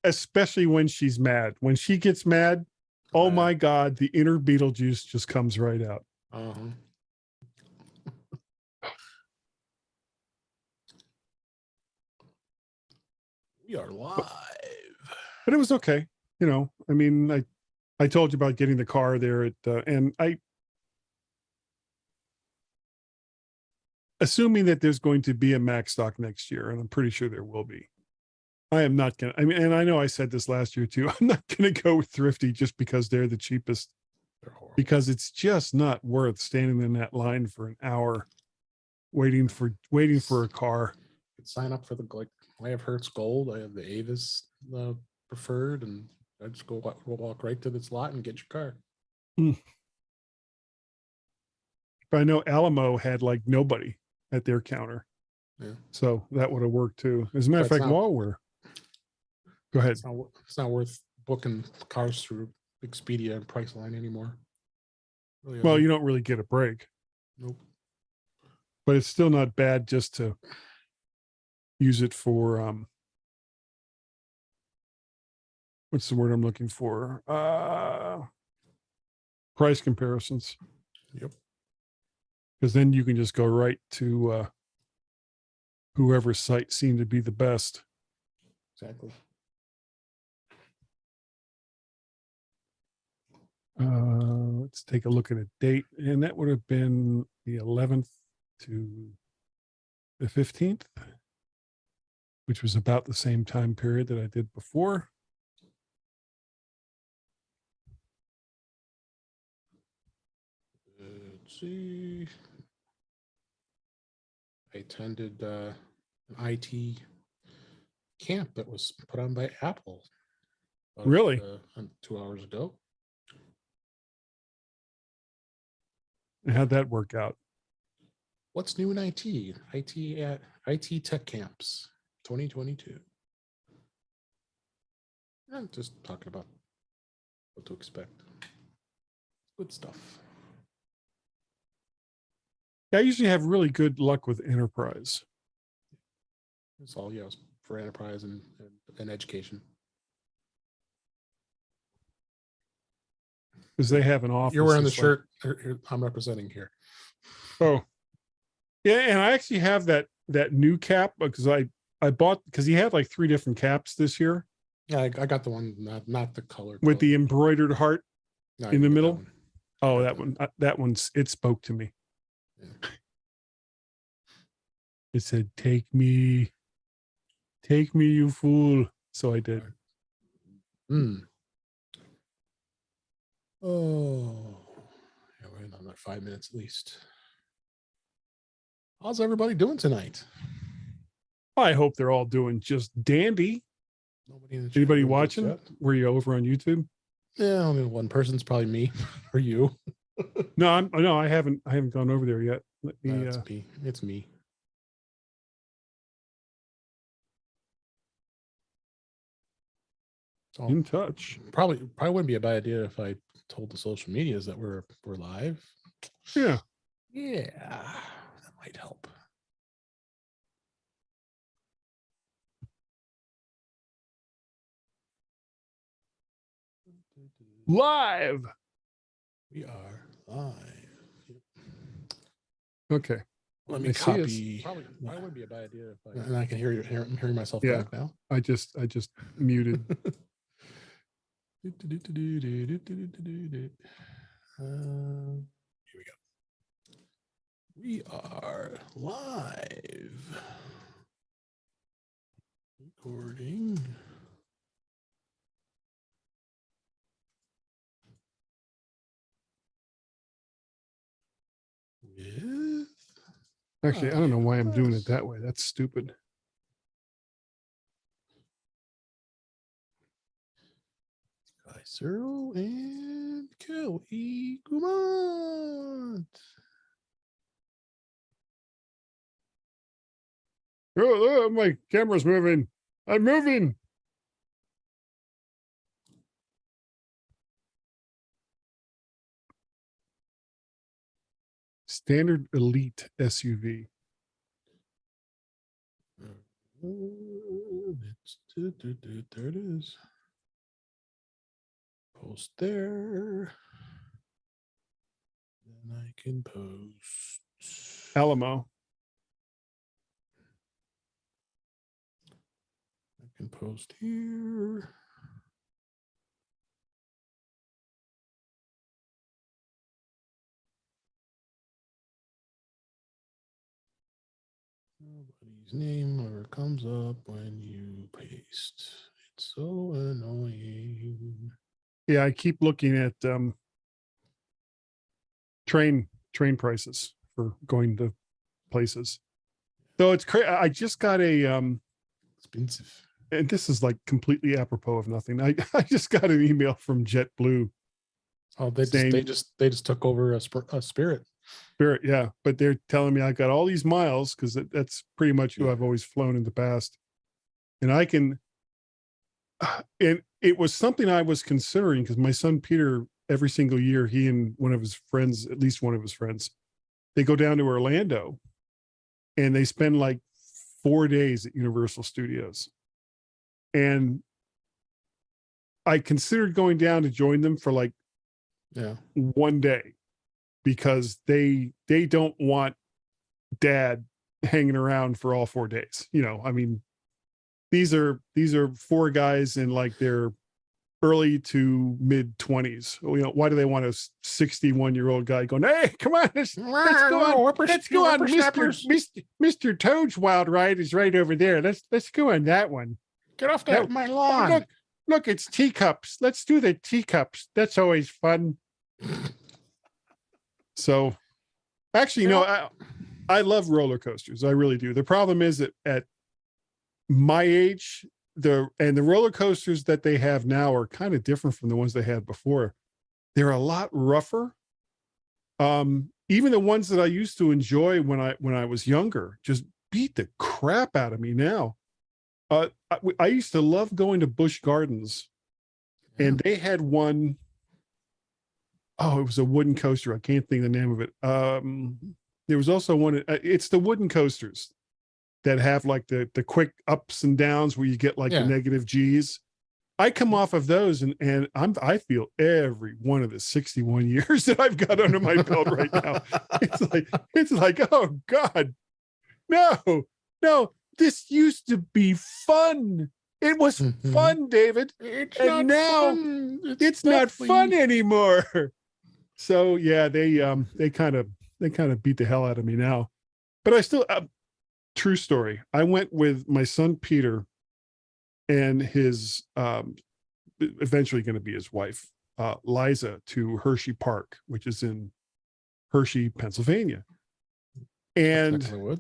especially when she's mad. When she gets mad, oh my God, the inner Beetlejuice just comes right out. We are live. But it was okay. You know, I mean, I told you about getting the car there at, and assuming that there's going to be a Mac stock next year, and I'm pretty sure there will be. I am not going to, I mean, and I know I said this last year too, I'm not going to go with Thrifty just because they're the cheapest, because it's just not worth standing in that line for an hour waiting for a car. Sign up for the, like, I have Hertz Gold, I have the Avis preferred, and I just go walk right to this lot and get your car. But I know Alamo had like nobody at their counter. Yeah. So that would have worked too. As a matter of fact, while we're, go ahead. It's not worth booking cars through Expedia and Priceline anymore. Really, well, you don't really get a break. Nope. But it's still not bad just to use it for, what's the word I'm looking for? Price comparisons. Yep. Because then you can just go right to whoever's site seemed to be the best. Exactly. Let's take a look at a date, and that would have been the 11th to the 15th, which was about the same time period that I did before. Let's see. I attended an IT camp that was put on by Apple. Really? 2 hours ago. And how'd that work out? What's new in IT? IT Tech Camps 2022. I'm just talking about what to expect. Good stuff. I usually have really good luck with enterprise. It's all, yes, for enterprise and education. Because they have an office. You're wearing the shirt I'm representing here. Oh, yeah, and I actually have that new cap because I bought, because he had like 3 different caps this year. Yeah, I got the one, not the color with the embroidered heart in the middle. Oh, that one's, it spoke to me. Yeah. It said, take me, you fool. So I did. Oh, yeah, we're in another 5 minutes at least. How's everybody doing tonight? I hope they're all doing just dandy. Anybody watching? Were you over on YouTube? Yeah, I mean, one person's probably me or you. No, I haven't gone over there yet. Let me. It's me. It's me. So in touch. Probably wouldn't be a bad idea if I told the social medias that we're live. Yeah. Yeah, that might help. Live. We are live. Okay. Let me copy. Probably wouldn't be a bad idea if and I can hear myself talk now. I just muted. Here we go. We are live. Recording. With Actually, I don't know why I'm doing it that way. That's stupid. Cyril and Kelly Gumont. Oh, my camera's moving. I'm moving. Standard Elite SUV. Let's There it is. Post there. Then I can post. Alamo. I can post here. Nobody's name never comes up when you paste. It's so annoying. Yeah, I keep looking at train prices for going to places. So it's crazy. I just got a Expensive. and this is like completely apropos of nothing. I just got an email from JetBlue. Oh, they just took over a Spirit. Spirit, yeah, but they're telling me I got all these miles because that's pretty much who I've always flown in the past, and I can. And it was something I was considering because my son Peter, every single year, he and one of his friends, at least one of his friends, they go down to Orlando, and they spend like 4 days at Universal Studios, and I considered going down to join them for like 1 day because they don't want dad hanging around for all 4 days. You know, I mean, these are 4 guys in like their early to mid 20s. You know, why do they want a 61-year-old guy going, hey, come on, let's go on, Mr. Toad's Wild Ride is right over there. Let's go on that one. Get off that my lawn. Oh, look, it's teacups. Let's do the teacups. That's always fun. So actually, no, I love roller coasters. I really do. The problem is that at my age, the roller coasters that they have now are kind of different from the ones they had before. They're a lot rougher. Even the ones that I used to enjoy when I was younger just beat the crap out of me now. I used to love going to Busch Gardens, and they had one. Oh, it was a wooden coaster. I can't think of the name of it. There was also one. It's the wooden coasters that have like the quick ups and downs where you get like the negative G's. I come off of those and I feel every one of the 61 years that I've got under my belt right now. It's like, oh God, no, this used to be fun. It was fun, David. And now it's not fun anymore. So yeah, they kind of beat the hell out of me now, but I still, true story. I went with my son, Peter, and his, eventually going to be his wife, Liza, to Hershey Park, which is in Hershey, Pennsylvania. And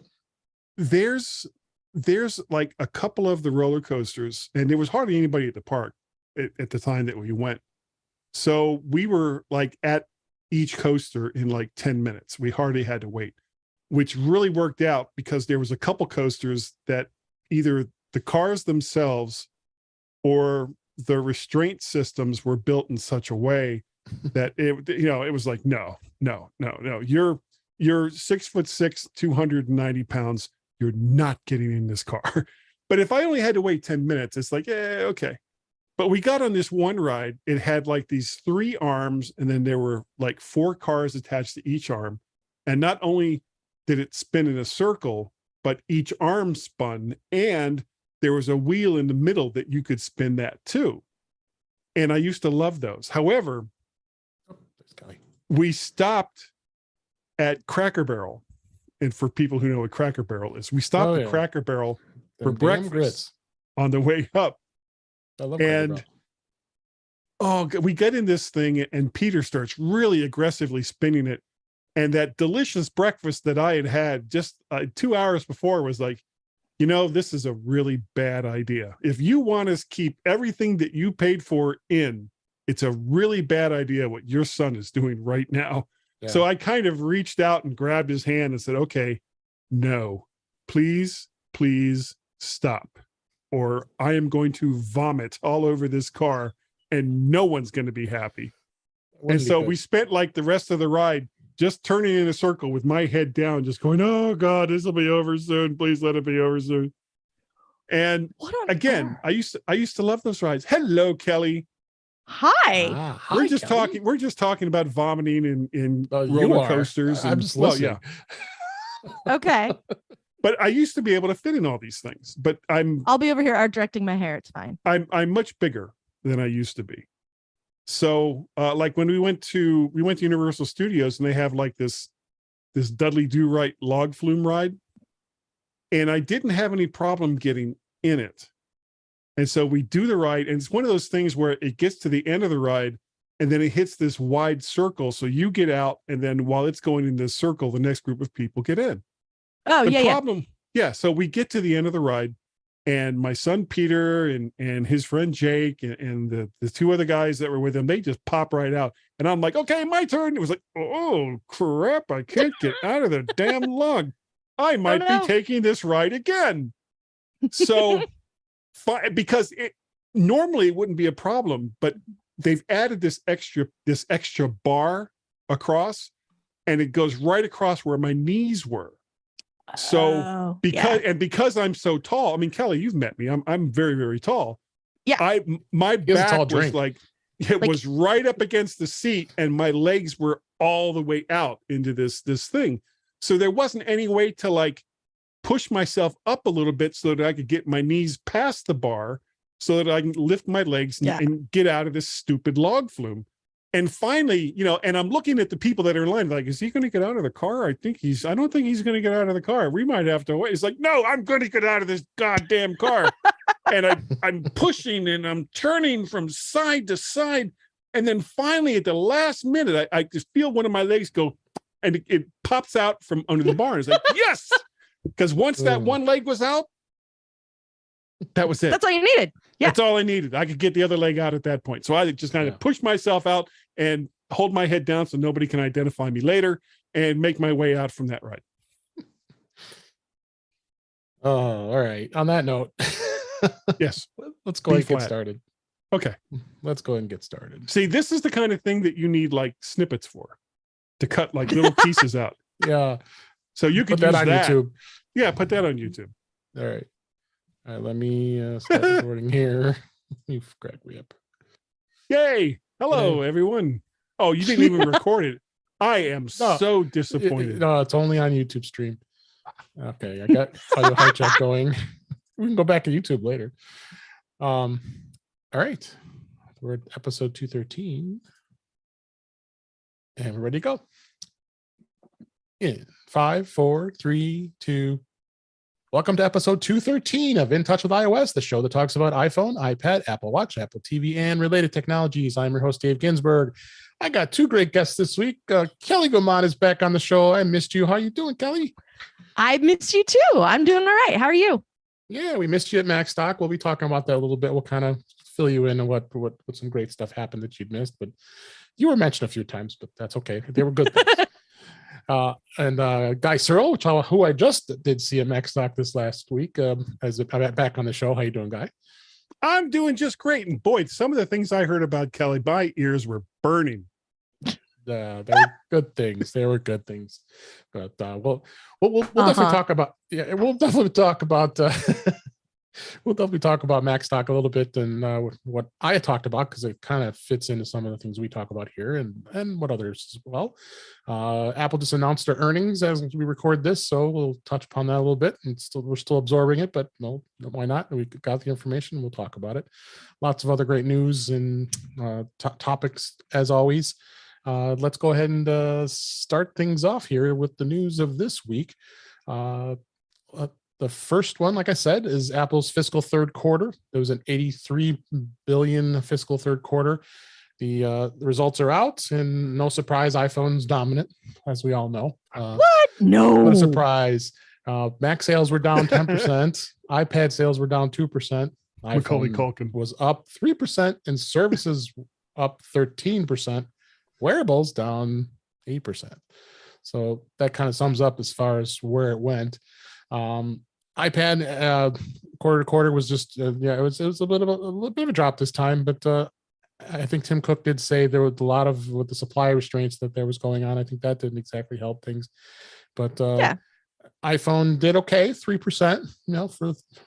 there's like a couple of the roller coasters, and there was hardly anybody at the park at the time that we went. So we were like at each coaster in like 10 minutes. We hardly had to wait, which really worked out because there was a couple coasters that either the cars themselves or the restraint systems were built in such a way that it was like, no, you're 6'6", 290 pounds. You're not getting in this car. But if I only had to wait 10 minutes, it's like, okay. But we got on this one ride. It had like these 3 arms, and then there were like 4 cars attached to each arm. And not only did it spin in a circle, but each arm spun, and there was a wheel in the middle that you could spin that too. And I used to love those. However, we stopped at Cracker Barrel. And for people who know what Cracker Barrel is, we stopped at Cracker Barrel for breakfast on the way up. I love Cracker Barrel. We get in this thing, and Peter starts really aggressively spinning it. And that delicious breakfast that I had just 2 hours before was like, this is a really bad idea. If you want to keep everything that you paid for in, it's a really bad idea what your son is doing right now. Yeah. So I kind of reached out and grabbed his hand and said, okay, no, please stop, or I am going to vomit all over this car and no one's going to be happy. And so we spent like the rest of the ride just turning in a circle with my head down, just going, oh God, this will be over soon. Please let it be over soon. And What on again, earth? I used to love those rides. Hello, Kelly. Hi. Hi, We're just Kelly. we're just talking about vomiting in You roller are. coasters. I'm And, just well, listening. Okay. but I used to be able to fit in all these things. But I'll be over here art directing my hair. It's fine. I'm much bigger than I used to be. So like when we went to Universal Studios and they have like this Dudley Do Right log flume ride, and I didn't have any problem getting in it. And so we do the ride, and it's one of those things where it gets to the end of the ride and then it hits this wide circle. So you get out, and then while it's going in this circle, the next group of people get in. Oh, Yeah. So we get to the end of the ride, and my son Peter and his friend Jake and the two other guys that were with him, they just pop right out. And I'm like, okay, my turn. It was like, oh crap, I can't get out of the damn log. I might be taking this ride again. So because it normally it wouldn't be a problem, but they've added this extra bar across, and it goes right across where my knees were. So because I'm so tall, I mean, Kelly, you've met me. I'm very, very tall. Yeah. My back was like was right up against the seat, and my legs were all the way out into this thing. So there wasn't any way to like push myself up a little bit so that I could get my knees past the bar so that I can lift my legs and get out of this stupid log flume. And finally, and I'm looking at the people that are in line, like, is he going to get out of the car? I don't think he's going to get out of the car. We might have to wait. It's like, no, I'm going to get out of this goddamn car. And I'm pushing and I'm turning from side to side. And then finally at the last minute, I just feel one of my legs go, and it pops out from under the bar. It's like, yes. Because once that one leg was out, that was it. That's all you needed. Yeah. That's all I needed. I could get the other leg out at that point. So I just kind of push myself out and hold my head down so nobody can identify me later and make my way out from that ride. Oh, all right. On that note, yes, let's go ahead and get started. Okay. Let's go ahead and get started. See, this is the kind of thing that you need like snippets for, to cut like little pieces out. Yeah. So you could put that use on that. YouTube. Yeah, put that on YouTube. All right. All right, let me start recording here. You've cracked me up. Yay. Hello, everyone. Oh, you didn't even record it. I am so disappointed. No, it's only on YouTube stream. Okay, I got audio high check going. We can go back to YouTube later. All right. We're at episode 213. And we're ready to go. In 5, 4, 3, 2. Welcome to episode 213 of In Touch with iOS, the show that talks about iPhone, iPad, Apple Watch, Apple TV, and related technologies. I'm your host, Dave Ginsburg. I got two great guests this week. Kelly Gomad is back on the show. I missed you. How you doing, Kelly? I missed you too. I'm doing all right. How are you? Yeah, we missed you at MacStock. We'll be talking about that a little bit. We'll kind of fill you in on what some great stuff happened that you'd missed. But you were mentioned a few times, but that's okay. They were good things. And Guy Searle, who I just did see at MacStock this last week, as I'm back on the show. How you doing, Guy? I'm doing just great. And boy, some of the things I heard about Kelly, my ears were burning. They were good things. They were good things. But we'll definitely talk about. Yeah, we'll definitely talk about. We'll definitely talk about MacStock a little bit and what I talked about, because it kind of fits into some of the things we talk about here and what others as well. Apple just announced their earnings as we record this, so we'll touch upon that a little bit. And we're still absorbing it, but no, why not? We got the information. We'll talk about it. Lots of other great news and topics as always. Let's go ahead and start things off here with the news of this week. The first one, like I said, is Apple's fiscal third quarter. There was an $83 billion fiscal third quarter. The results are out, and no surprise, iPhone's dominant, as we all know. What? No. What a surprise. Mac sales were down 10%. iPad sales were down 2%. Macaulay iPhone Culkin was up 3%, and services up 13%. Wearables down 8%. So that kind of sums up as far as where it went. iPad quarter to quarter was just it was a little bit of a drop this time, but I think Tim Cook did say there was a lot of with the supply restraints that there was going on. I think that didn't exactly help things, but iPhone did okay, 3%,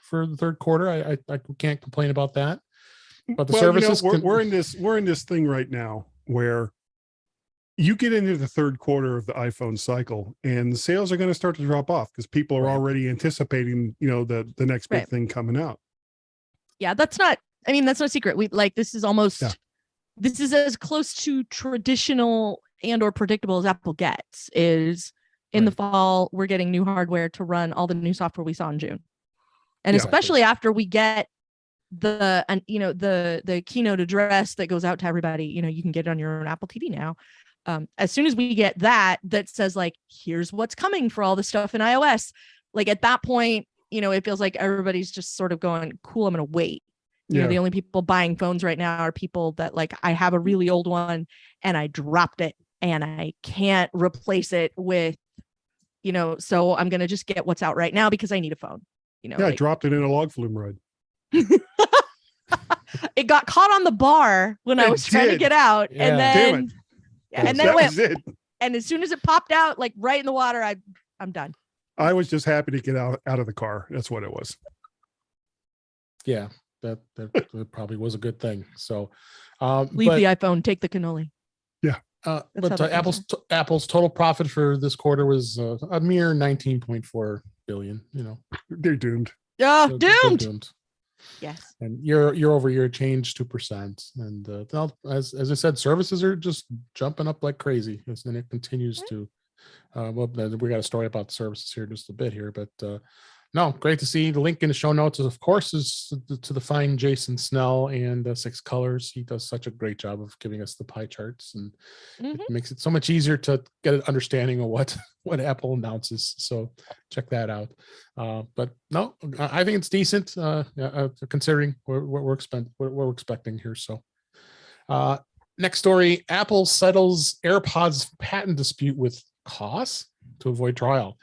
for the third quarter. I can't complain about that. But the services we're in this thing right now where you get into the third quarter of the iPhone cycle and the sales are going to start to drop off because people are already anticipating, the next big thing coming out. Yeah, that's no secret. This is as close to traditional and or predictable as Apple gets. Is in the fall, we're getting new hardware to run all the new software we saw in June. And especially after we get the keynote address that goes out to everybody, you can get it on your own Apple TV now. As soon as we get that says like, here's what's coming for all the stuff in iOS. Like at that point, it feels like everybody's just sort of going, cool, I'm going to wait. You know, the only people buying phones right now are people that like, I have a really old one and I dropped it and I can't replace it with, so I'm going to just get what's out right now because I need a phone. I dropped it in a log flume ride. It got caught on the bar when I was trying to get out. Yeah. And then, and then it went. And as soon as it popped out, like right in the water, I'm done. I was just happy to get out of the car. That's what it was. Yeah, that probably was a good thing. So leave the iPhone, take the cannoli. Yeah. But Apple's total profit for this quarter was a mere 19.4 billion. They're doomed. Yeah, they're doomed. Yes. And year over year change 2%. And as I said, services are just jumping up like crazy. And it continues to. We got a story about services here in just a bit here, but no, great to see. The link in the show notes, of course, is to the fine Jason Snell and 6 Colors. He does such a great job of giving us the pie charts, and it makes it so much easier to get an understanding of what Apple announces. So check that out. But no, I think it's decent considering what we're expecting here. So next story: Apple settles AirPods patent dispute with costs to avoid trial.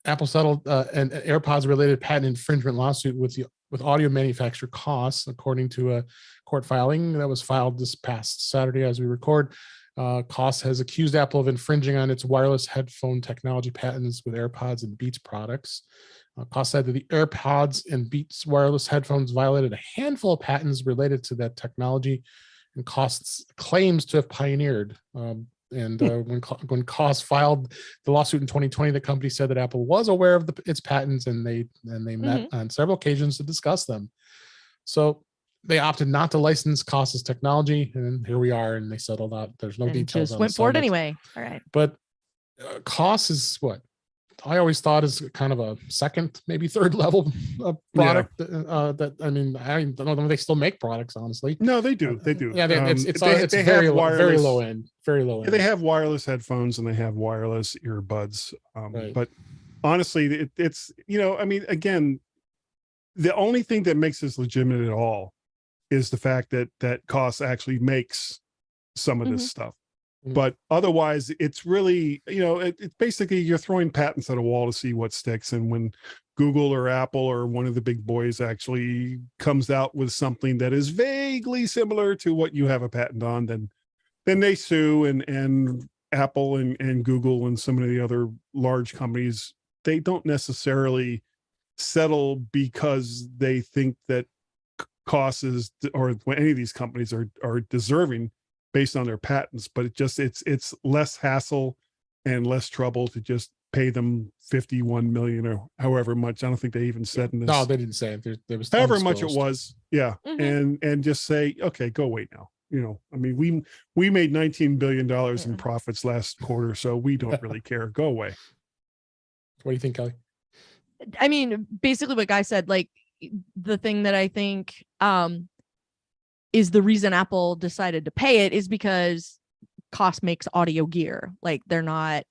Apple settled an AirPods related patent infringement lawsuit with audio manufacturer Koss, according to a court filing that was filed this past Saturday as we record. Koss has accused Apple of infringing on its wireless headphone technology patents with AirPods and Beats products. Koss said that the AirPods and Beats wireless headphones violated a handful of patents related to that technology, and Koss claims to have pioneered. When Koss filed the lawsuit in 2020, the company said that Apple was aware of its patents, and they met on several occasions to discuss them. So they opted not to license Koss's technology, and here we are. And they settled out. There's no details. Just went forward anyway. All right. But Koss is what I always thought is kind of a second, maybe third level product. I don't know if they still make products, honestly. No, they do. They do. Yeah, it's very low end. They have wireless headphones and they have wireless earbuds. But honestly, it's again, the only thing that makes this legitimate at all is the fact that Koss actually makes some of this stuff. But otherwise, it's really, it's basically you're throwing patents at a wall to see what sticks. And when Google or Apple or one of the big boys actually comes out with something that is vaguely similar to what you have a patent on, then they sue. And Apple and Google and some of the other large companies, they don't necessarily settle because they think that Koss is, or any of these companies are deserving based on their patents, but it's less hassle and less trouble to just pay them 51 million or however much. I don't think they even said in this. No, they didn't say it. There was however much it was. Yeah. And just say, okay, go away now. We made $19 billion in profits last quarter, so we don't really care. Go away. What do you think, Kelly? I mean, basically what Guy said, like the thing that I think, is the reason Apple decided to pay it is because Koss makes audio gear. Like they're not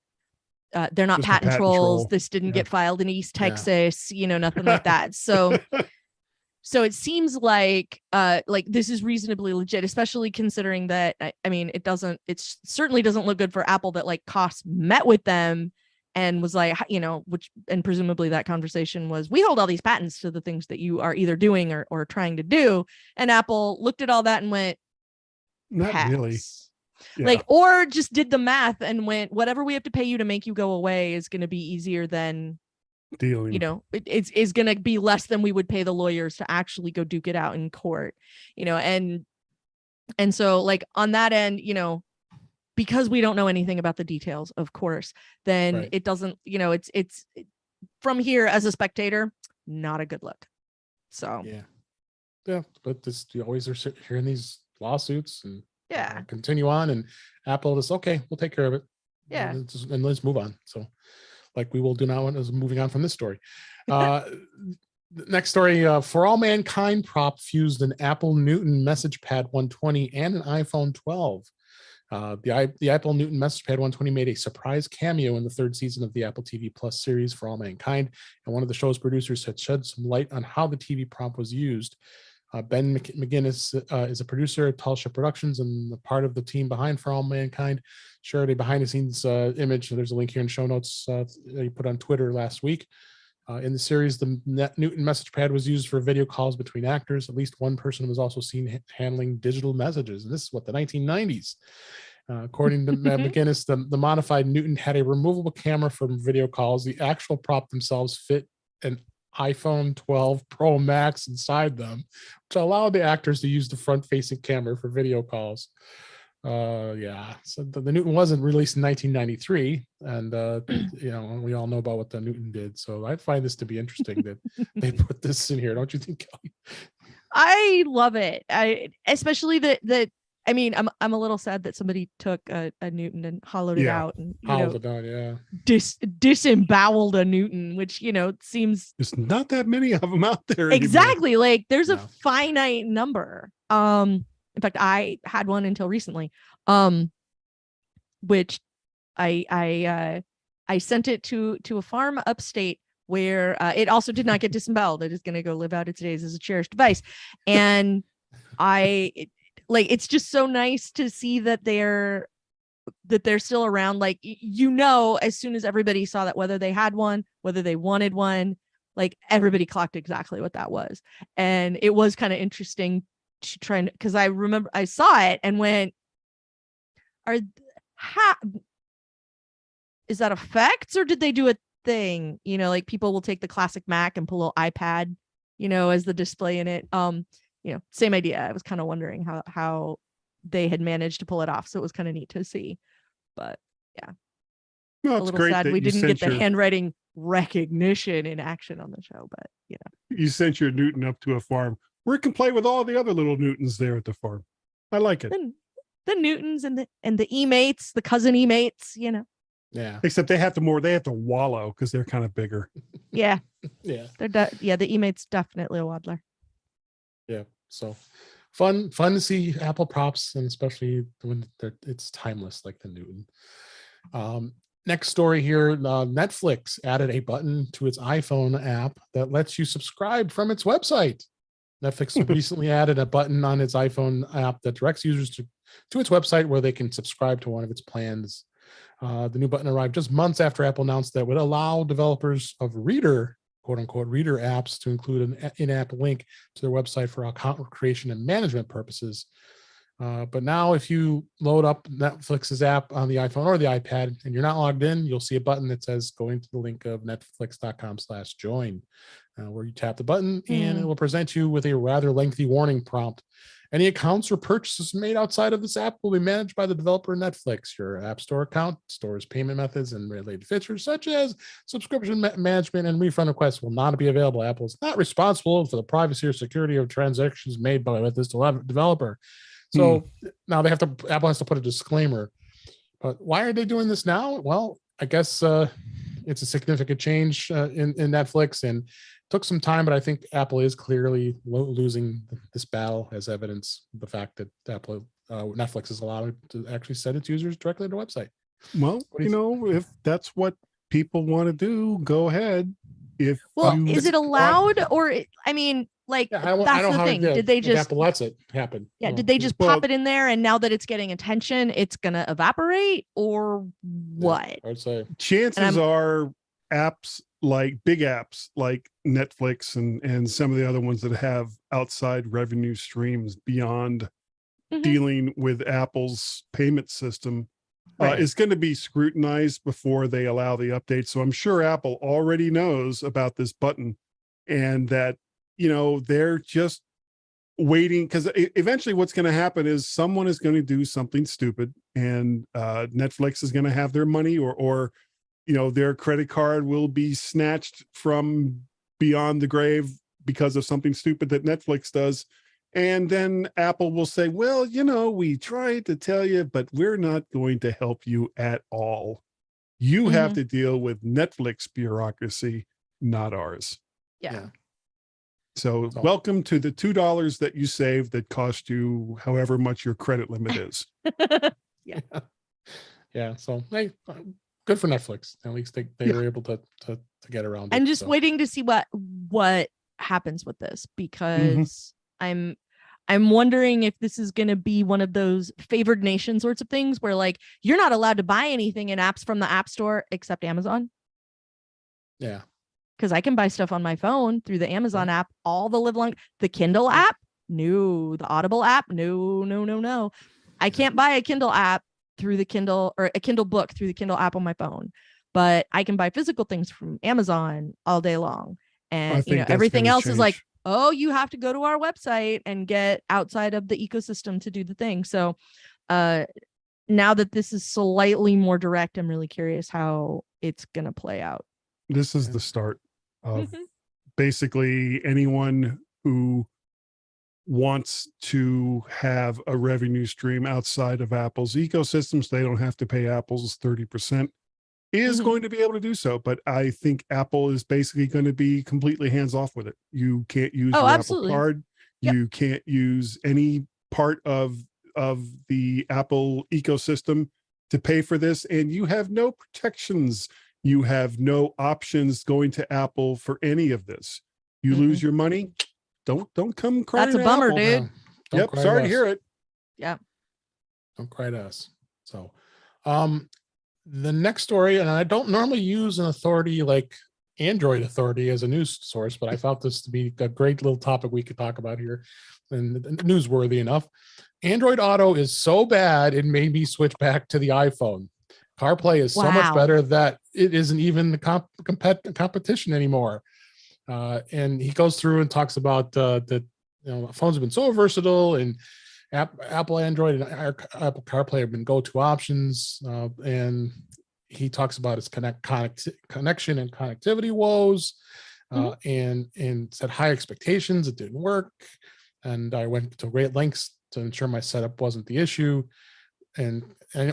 patent trolls. This didn't get filed in East Texas, nothing like that. So it seems like this is reasonably legit, especially considering that, it certainly doesn't look good for Apple that like Koss met with them and was like, and presumably that conversation was, we hold all these patents to the things that you are either doing or trying to do. And Apple looked at all that and went, not really. Yeah. Like, or just did the math and went, whatever we have to pay you to make you go away is going to be easier than, dealing. you know, it's going to be less than we would pay the lawyers to actually go duke it out in court, you know, and so like on that end, you know, because we don't know anything about the details, of course, then Right. it doesn't, you know, it's from here as a spectator, not a good look. So Yeah, but this, you always are hearing these lawsuits and yeah, continue on, and Apple is okay, we'll take care of it. Yeah. And let's move on. So like we will do now as moving on from this story. The next story, For All Mankind prop fused an Apple Newton Message Pad 120 and an iPhone 12. The Apple Newton Message Pad 120 made a surprise cameo in the third season of the Apple TV Plus series For All Mankind, and one of the show's producers had shed some light on how the TV prop was used. Ben McGinnis is a producer at Tulsa Productions and a part of the team behind For All Mankind. Shared a behind-the-scenes image. There's a link here in show notes that he put on Twitter last week. In the series, the Newton Message Pad was used for video calls between actors. At least one person was also seen handling digital messages. And this is what, the 1990s. According to McGinnis, the modified Newton had a removable camera for video calls. The actual prop themselves fit an iPhone 12 Pro Max inside them, which allowed the actors to use the front-facing camera for video calls. So the Newton wasn't released in 1993, and you know, we all know about what the Newton did. So I find this to be interesting that they put this in here. Don't you think, Kelly? I love it. Especially that I mean, I'm a little sad that somebody took a Newton and hollowed it out and disemboweled a Newton, which, you know, seems there's not that many of them out there exactly anymore. like there's a finite number. In fact, I had one until recently, which I sent it to a farm upstate where it also did not get disemboweled. It is going to go live out its days as a cherished device, and it's just so nice to see that they're still around. Like, you know, as soon as everybody saw that, whether they had one, whether they wanted one, like everybody clocked exactly what that was, and it was kind of interesting to try and, because I remember I saw it and went, is that effects or did they do a thing? You know, like people will take the classic Mac and put a little iPad, you know, as the display in it. You know, same idea. I was kind of wondering how they had managed to pull it off. So it was kind of neat to see. But yeah. Well, a it's little great sad that we you didn't get sent the handwriting recognition in action on the show, but you know. You sent your Newton up to a farm where it can play with all the other little Newtons there at the farm. I like it. The Newtons and the E-mates, the cousin E-mates, you know. Yeah. Except they have to wallow because they're kind of bigger. Yeah. Yeah. The E-mates definitely a waddler. Yeah. So fun to see Apple props, and especially when it's timeless like the Newton. Next story here, Netflix added a button to its iPhone app that lets you subscribe from its website. Netflix recently added a button on its iPhone app that directs users to its website where they can subscribe to one of its plans. The new button arrived just months after Apple announced that it would allow developers of Reader, quote unquote, Reader apps to include an in-app link to their website for account creation and management purposes. But now if you load up Netflix's app on the iPhone or the iPad and you're not logged in, you'll see a button that says going to the link of netflix.com/join, where you tap the button and it will present you with a rather lengthy warning prompt. Any accounts or purchases made outside of this app will be managed by the developer Netflix. Your App Store account stores payment methods and related features such as subscription management and refund requests will not be available. Apple is not responsible for the privacy or security of transactions made by this developer. So now Apple has to put a disclaimer. But why are they doing this now? Well, I guess it's a significant change in Netflix, and took some time, but I think Apple is clearly losing this battle, as evidence of the fact that Netflix is allowed to actually send its users directly to the website. Well, you know, if that's what people want to do, go ahead. Is it allowed, or I mean, like, that's the thing. Did they just Apple lets it happen? Yeah. Did they just pop it in there, and now that it's getting attention, it's gonna evaporate, or what? Yeah, I'd say chances are apps like big apps like Netflix and some of the other ones that have outside revenue streams beyond dealing with Apple's payment system Right. is going to be scrutinized before they allow the update. So I'm sure Apple already knows about this button, and that, they're just waiting, because eventually what's going to happen is someone is going to do something stupid, and Netflix is going to have their money, or their credit card will be snatched from beyond the grave because of something stupid that Netflix does. And then Apple will say, well, we tried to tell you, but we're not going to help you at all. You have to deal with Netflix bureaucracy, not ours. Yeah. So welcome to the $2 that you saved that cost you however much your credit limit is. Yeah. So hey, good for Netflix. At least they were able to get around it. I'm just waiting to see what happens with this, because I'm wondering if this is going to be one of those favored nation sorts of things where, like, you're not allowed to buy anything in apps from the App Store except Amazon. Yeah. Because I can buy stuff on my phone through the Amazon app, all the live long, the Kindle app, no, the Audible app, no. I can't buy a Kindle app through the Kindle, or a Kindle book through the Kindle app on my phone, but I can buy physical things from Amazon all day long. And everything else is like, oh, you have to go to our website and get outside of the ecosystem to do the thing. So now that this is slightly more direct, I'm really curious how it's going to play out. This is the start of basically anyone who wants to have a revenue stream outside of Apple's ecosystem, so they don't have to pay Apple's 30%, is going to be able to do so. But I think Apple is basically going to be completely hands off with it. You can't use your absolutely. Apple Card. Yep. You can't use any part of the Apple ecosystem to pay for this, and you have no protections. You have no options going to Apple for any of this. You lose your money. Don't come crying. That's a bummer, Apple. dude. No, Yep. Sorry to hear it. Yeah. Don't cry to us. So, the next story, and I don't normally use an authority like Android Authority as a news source, but I found this to be a great little topic we could talk about here, and newsworthy enough. Android Auto is so bad it made me switch back to the iPhone. CarPlay is so much better that it isn't even the competition anymore. And he goes through and talks about that phones have been so versatile, and Apple Android and Apple CarPlay have been go-to options. And he talks about his connection and connectivity woes, and set high expectations. It didn't work, and I went to great lengths to ensure my setup wasn't the issue. And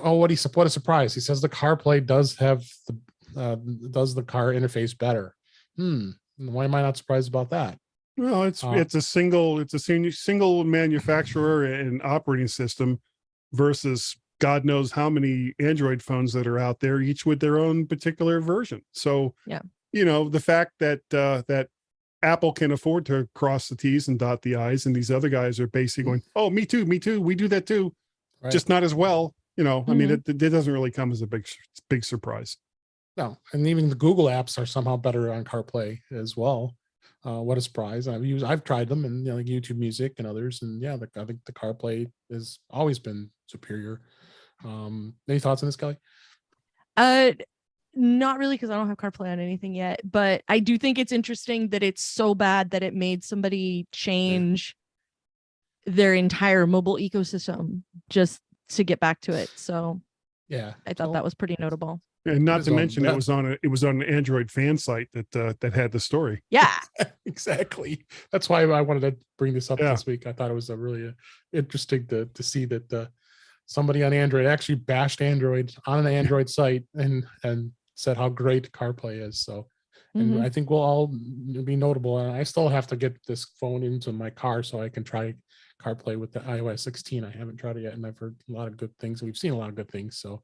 what a surprise! He says the CarPlay does have the car interface better. Why am I not surprised about that? Well, it's a single manufacturer and operating system versus God knows how many Android phones that are out there, each with their own particular version. So, the fact that that Apple can afford to cross the T's and dot the I's, and these other guys are basically going, "Oh, me too, we do that too, just not as well." I mean, it doesn't really come as a big surprise. No, and even the Google apps are somehow better on CarPlay as well. What a surprise! I've tried them, and like YouTube Music and others, and I think the CarPlay has always been superior. Any thoughts on this, Kelly? Not really, because I don't have CarPlay on anything yet. But I do think it's interesting that it's so bad that it made somebody change their entire mobile ecosystem just to get back to it. So I thought that was pretty notable. And not to mention, it was on an Android fan site that had the story. Yeah, exactly. That's why I wanted to bring this up this week. I thought it was a really interesting to see that somebody on Android actually bashed Android on an Android site and said how great CarPlay is. So, and I think we'll all be notable. And I still have to get this phone into my car so I can try CarPlay with the iOS 16. I haven't tried it yet, and I've heard a lot of good things. We've seen a lot of good things, so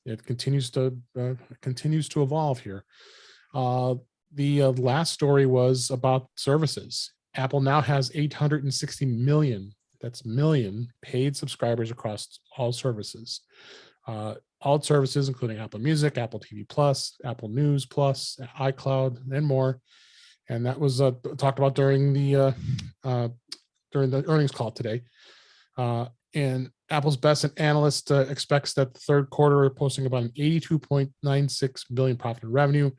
it continues to evolve here. The last story was about services. Apple now has 860 million. That's million paid subscribers across all services. All services, including Apple Music, Apple TV Plus, Apple News Plus, iCloud, and more. And that was talked about during the earnings call today. and Apple's best analyst expects that the third quarter are posting about an 82.96 billion profit and revenue.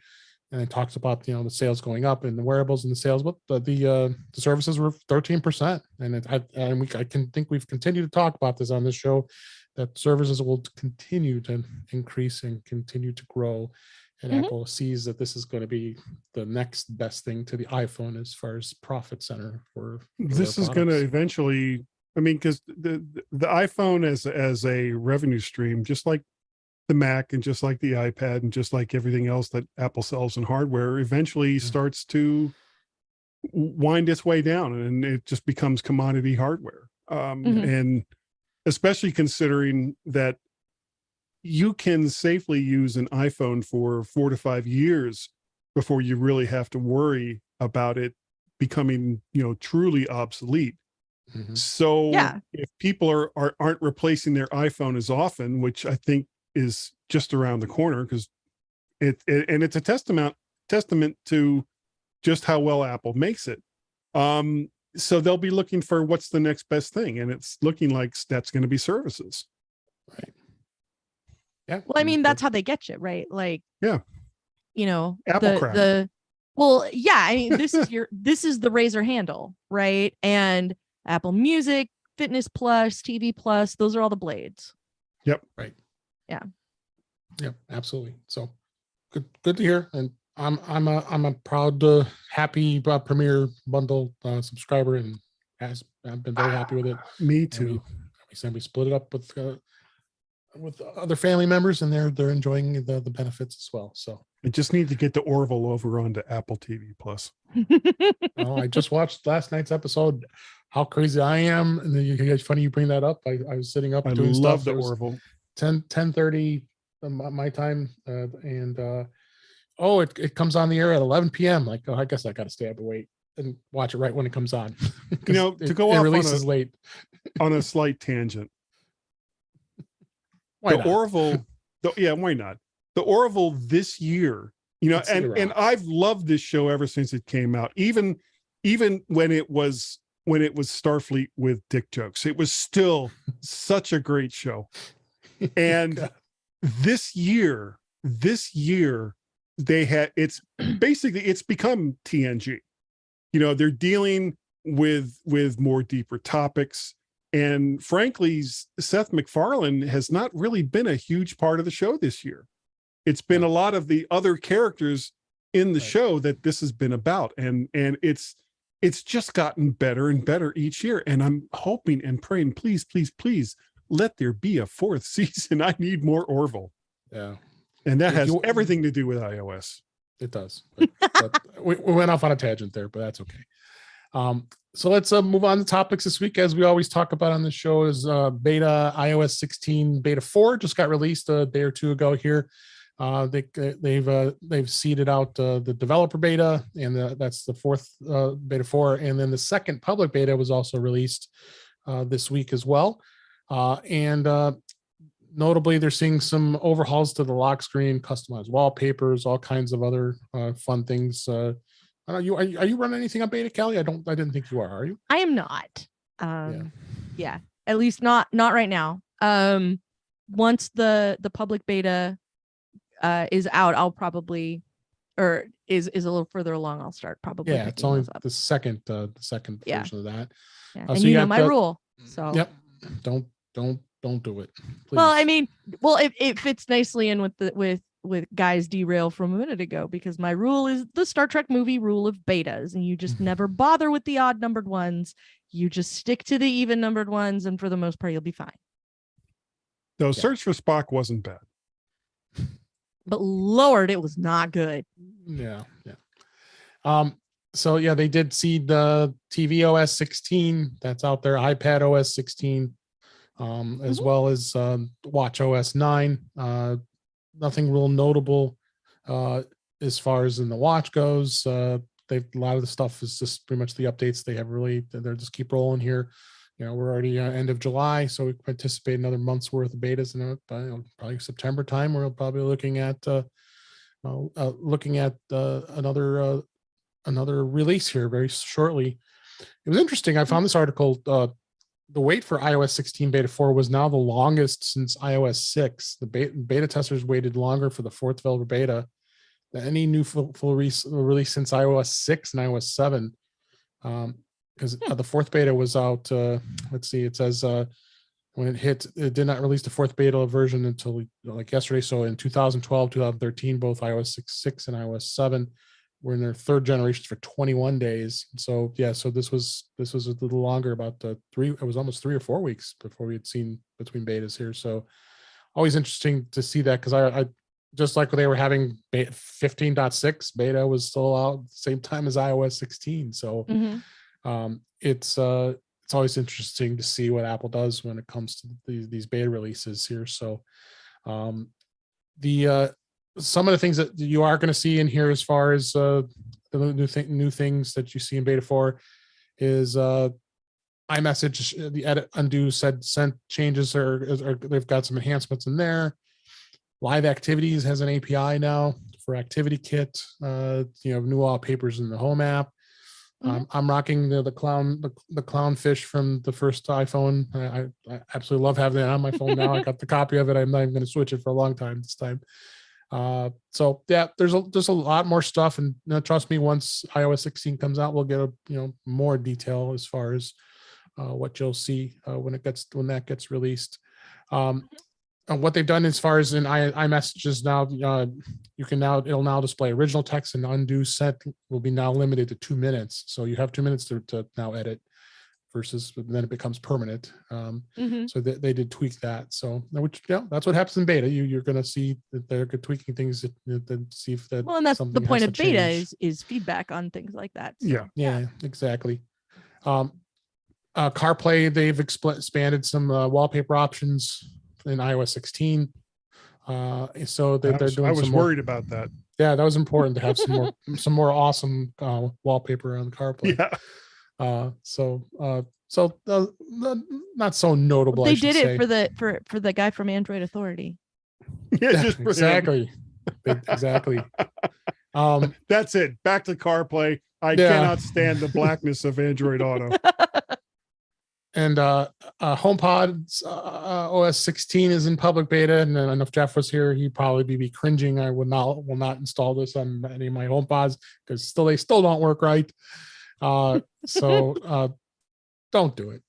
And it talks about the sales going up and the wearables and the sales, but the services were 13%. And I can think we've continued to talk about this on this show, that services will continue to increase and continue to grow. And Apple sees that this is going to be the next best thing to the iPhone as far as profit center for this is going to eventually, I mean, because the iPhone as a revenue stream, just like the Mac and just like the iPad and just like everything else that Apple sells in hardware, eventually starts to wind its way down, and it just becomes commodity hardware. And especially considering that you can safely use an iPhone for 4 to 5 years before you really have to worry about it becoming, truly obsolete. So if people aren't replacing their iPhone as often, which I think is just around the corner, because it's a testament to just how well Apple makes it. So they'll be looking for what's the next best thing, and it's looking like that's going to be services. Right. Yeah. Well, I mean, that's how they get you, right? Like, yeah, Apple crap. Well, yeah, I mean, this is the razor handle, right? And Apple Music, Fitness Plus, TV Plus, those are all the blades. Yep. Right. Yeah. Yeah, absolutely. So good to hear. And I'm a proud, happy Premier Bundle subscriber, and I've been very happy with it. Me too. We split it up with other family members, and they're enjoying the benefits as well. So I just need to get the Orville over onto Apple TV Plus. I just watched last night's episode. How crazy I am! And it's funny you bring that up. I was sitting up doing stuff. I love the Orville. 10:30 my time, and it comes on the air at 11 p.m. Like, I guess I got to stay up and wait and watch it right when it comes on. To go off releases late. On a slight tangent. Why not? Orville, why not? The Orville this year, and I've loved this show ever since it came out. Even when it was Starfleet with dick jokes, it was still such a great show. And this year it's become TNG. They're dealing with more deeper topics. And frankly, Seth MacFarlane has not really been a huge part of the show this year. It's been a lot of the other characters in the show that this has been about. And it's just gotten better and better each year. And I'm hoping and praying, please, let there be a fourth season. I need more Orville. Yeah. And that has everything to do with iOS. It does. But we went off on a tangent there, but that's okay. So let's move on to topics this week. As we always talk about on the show, is beta iOS 16 beta 4 just got released a day or two ago here. They've seeded out the developer beta, and that's the fourth beta 4, and then the second public beta was also released this week as well. And notably, they're seeing some overhauls to the lock screen, customized wallpapers, all kinds of other fun things. Are you running anything on beta, Callie? I didn't think you are you? I am not. Yeah, at least not right now. Once the public beta is out, I'll probably, or is a little further along, I'll start probably. Yeah, it's only the second version of that. Yeah. And you know my rule. So yep. Don't do it. Please. Well, I mean, it fits nicely in with Guy's derail from a minute ago, because my rule is the Star Trek movie rule of betas, and you just never bother with the odd numbered ones. You just stick to the even numbered ones, and for the most part, you'll be fine. No, Search for Spock wasn't bad. But Lord, it was not good. Yeah. So yeah, they did seed the TV OS 16 that's out there, iPad OS 16, as well as Watch OS 9. Nothing real notable as far as in the watch goes. A lot of the stuff is just pretty much the updates they have they're just keep rolling here. We're already end of July, so we anticipate another month's worth of betas, and probably September time we're probably looking at another release here very shortly. It was interesting. I found this article the wait for iOS 16 beta 4 was now the longest since iOS 6. The beta testers waited longer for the fourth developer beta than any new full release since iOS 6 and iOS 7. Because the fourth beta was out. Let's see, it says when it hit, it did not release the fourth beta version until like yesterday. So in 2012, 2013, both iOS 6 and iOS 7 were in their third generations for 21 days. So yeah, so this was a little longer, about it was almost 3 or 4 weeks before we had seen between betas here. So always interesting to see that, because I just like when they were having 15.6 beta was still out at the same time as iOS 16. So it's always interesting to see what Apple does when it comes to these beta releases here. So some of the things that you are going to see in here as far as the new things that you see in beta 4 is iMessage, the edit, undo, sent changes they've got some enhancements in there. Live Activities has an API now for Activity Kit. New wallpapers in the Home app. I'm rocking the clownfish from the first iPhone. I absolutely love having that on my phone now. I got the copy of it. I'm not even going to switch it for a long time this time. So yeah, there's a lot more stuff, and trust me, once iOS 16 comes out, we'll get more detail as far as what you'll see when that gets released. What they've done as far as in iMessages now, it'll now display original text, and undo set will be now limited to 2 minutes. So you have 2 minutes to now edit, versus then it becomes permanent. So they did tweak that. So that's what happens in beta. You're going to see that they're tweaking things to see if that. Well, and that's the point of beta is feedback on things like that. So, yeah, exactly. CarPlay, they've expanded some wallpaper options in iOS 16. So they're doing. I was worried about that. Yeah, that was important to have some more awesome wallpaper on CarPlay. Yeah. So not so notable. They did it for the guy from Android Authority. Yeah, just exactly. Exactly. That's it. Back to CarPlay. I cannot stand the blackness of Android Auto. And HomePod OS 16 is in public beta, and if Jeff was here, he'd probably be cringing. I will not install this on any of my HomePods because they still don't work right. So don't do it,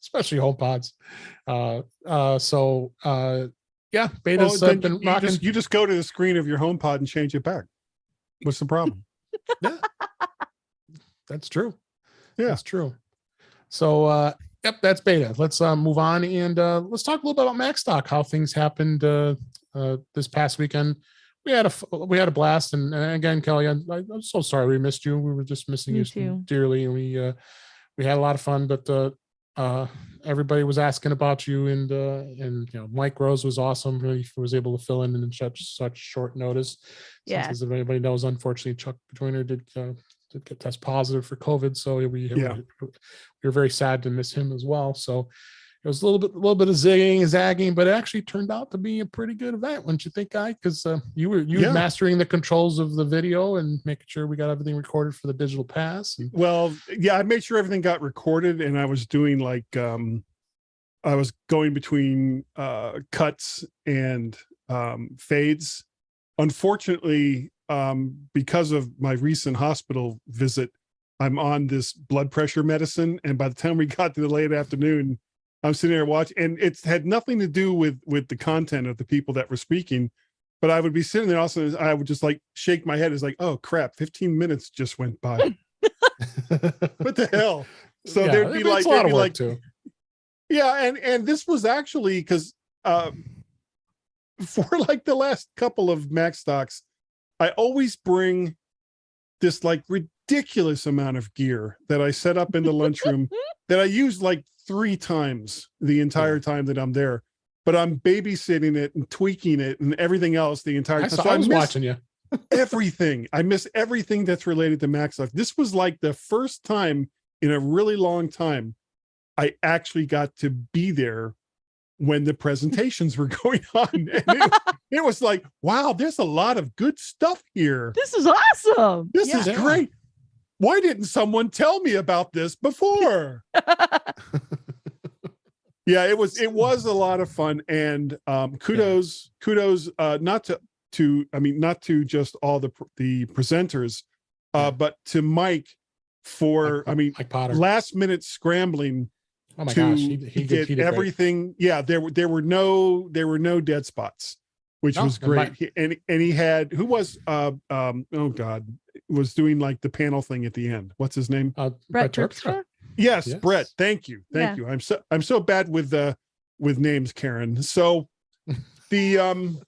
especially HomePods. Beta's been rocking. You just go to the screen of your HomePod and change it back. What's the problem? Yeah, that's true. Yeah, that's true. So, that's beta. Let's move on and let's talk a little bit about MacStock, how things happened this past weekend. We had a blast, and again, Kelly, I'm so sorry we missed you. We were just missing you too. dearly, and we had a lot of fun. But everybody was asking about you, and Mike Rose was awesome. He was able to fill in such short notice. Yeah. Since, as everybody knows, unfortunately, Chuck Joyner did get test positive for COVID, so we were very sad to miss him as well. So it was a little bit of zagging, but it actually turned out to be a pretty good event, wouldn't you think, Guy? Because you were mastering the controls of the video and making sure we got everything recorded for the digital pass. I made sure everything got recorded, and I was doing I was going between cuts and fades. Unfortunately, because of my recent hospital visit, I'm on this blood pressure medicine, and by the time we got to the late afternoon, I'm sitting there watching, and it's had nothing to do with the content of the people that were speaking, but I would be sitting there also, I would just shake my head. It's like, oh crap, 15 minutes just went by. What the hell? So there'd be a lot of work too. Yeah, and this was actually because for the last couple of Mac stocks, I always bring this ridiculous amount of gear that I set up in the lunchroom that I use 3 times the entire time that I'm there, but I'm babysitting it and tweaking it and everything else the entire time. I was watching you. Everything. I miss everything that's related to Mac stuff. This was the first time in a really long time I actually got to be there when the presentations were going on. And it was wow, there's a lot of good stuff here. This is awesome. This is great. Why didn't someone tell me about this before? Yeah, it was a lot of fun, and kudos not to just all the presenters, but to Mike for Mike Potter. last minute scrambling. Oh my gosh, he get did everything. Great. Yeah, there were no dead spots, which was great. He had, who was oh God, was doing like the panel thing at the end. What's his name? Brett Terpstra? Yes, Brett. Thank you. I'm so bad with names, Karen. So the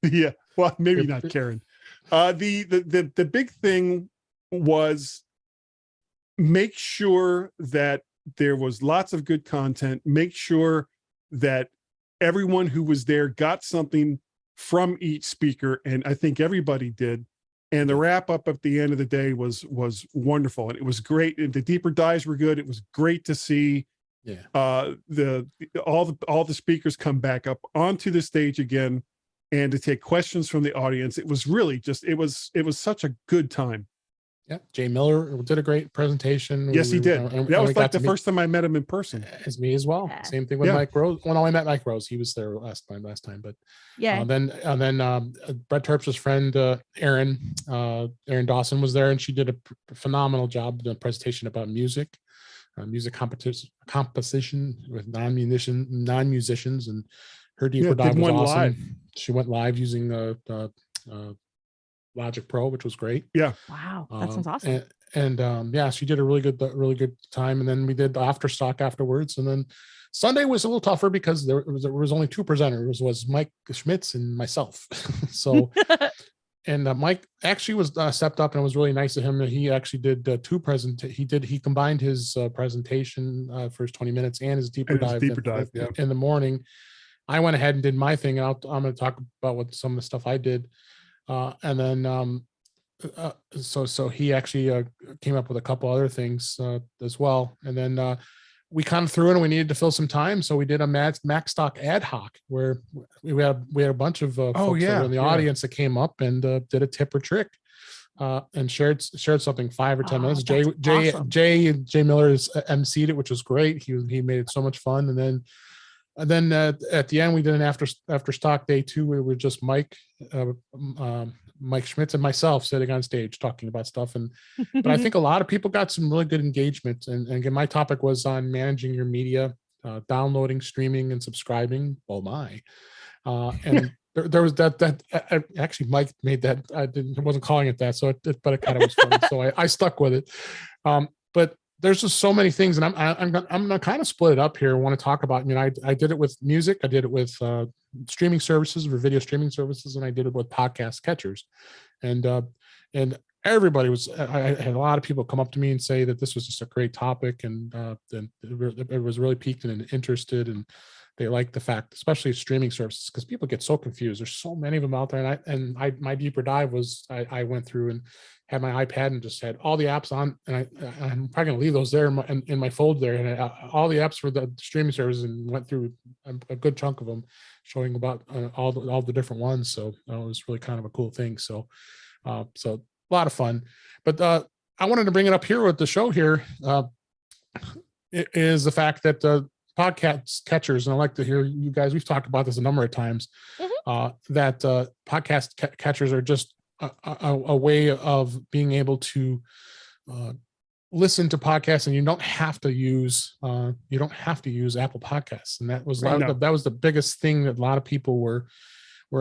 yeah, well, maybe not Karen. The big thing was make sure that there was lots of good content, make sure that everyone who was there got something from each speaker, and I think everybody did. And the wrap up at the end of the day was wonderful, and it was great. And the deeper dives were good. It was great to see all the speakers come back up onto the stage again, and to take questions from the audience. It was really just it was such a good time. Yeah, Jay Miller did a great presentation. Yes, he did. That was like the first time I met him in person. As me as well. Yeah. Same thing with Mike Rose. Well, no, I met Mike Rose. He was there last time. But then Brett Terp's friend Erin Dawson was there, and she did a phenomenal job doing a presentation about music composition with non-musicians, and her deeper dive was awesome. Live. She went live using Logic Pro, which was great. Yeah. Wow. That sounds awesome. And she did a really good time. And then we did the after stock afterwards. And then Sunday was a little tougher because there was only two presenters, was Mike Schmitz and myself. So, and Mike actually was stepped up, and it was really nice of him. He actually did two he combined his presentation for his 20 minutes and his deeper dive in the morning. I went ahead and did my thing, and I'm going to talk about some of the stuff I did. And then so he actually came up with a couple other things as well. And then we kind of threw in, and we needed to fill some time, so we did a Macstock ad hoc where we had a bunch of folks that were in the audience that came up and did a tip or trick and shared something 5 or 10 minutes. Jay Miller emceed it, which was great. He made it so much fun. And then at the end, we did an after stock day 2. We were just Mike Schmitz and myself sitting on stage talking about stuff. But I think a lot of people got some really good engagement. And again, my topic was on managing your media, downloading, streaming, and subscribing. Oh my! And there was that actually Mike made that. I wasn't calling it that, but it kind of was funny. So I stuck with it. But there's just so many things, and I'm gonna kind of split it up here. I want to talk about, I did it with music, I did it with streaming services or video streaming services, and I did it with podcast catchers, and everybody was. I had a lot of people come up to me and say that this was just a great topic, and it was really piqued and interested, and they like the fact, especially streaming services, because people get so confused. There's so many of them out there, and my deeper dive was I went through and had my iPad and just had all the apps on, and I'm probably gonna leave those there in my folder there, and all the apps for the streaming services, and went through a good chunk of them, showing about all the different ones. So it was really kind of a cool thing. So a lot of fun. But I wanted to bring it up here with the show here. It is the fact that podcast catchers, and I like to hear you guys, we've talked about this a number of times, that podcast catchers are just a way of being able to listen to podcasts, and you don't have to use Apple Podcasts. And that was the biggest thing that a lot of people were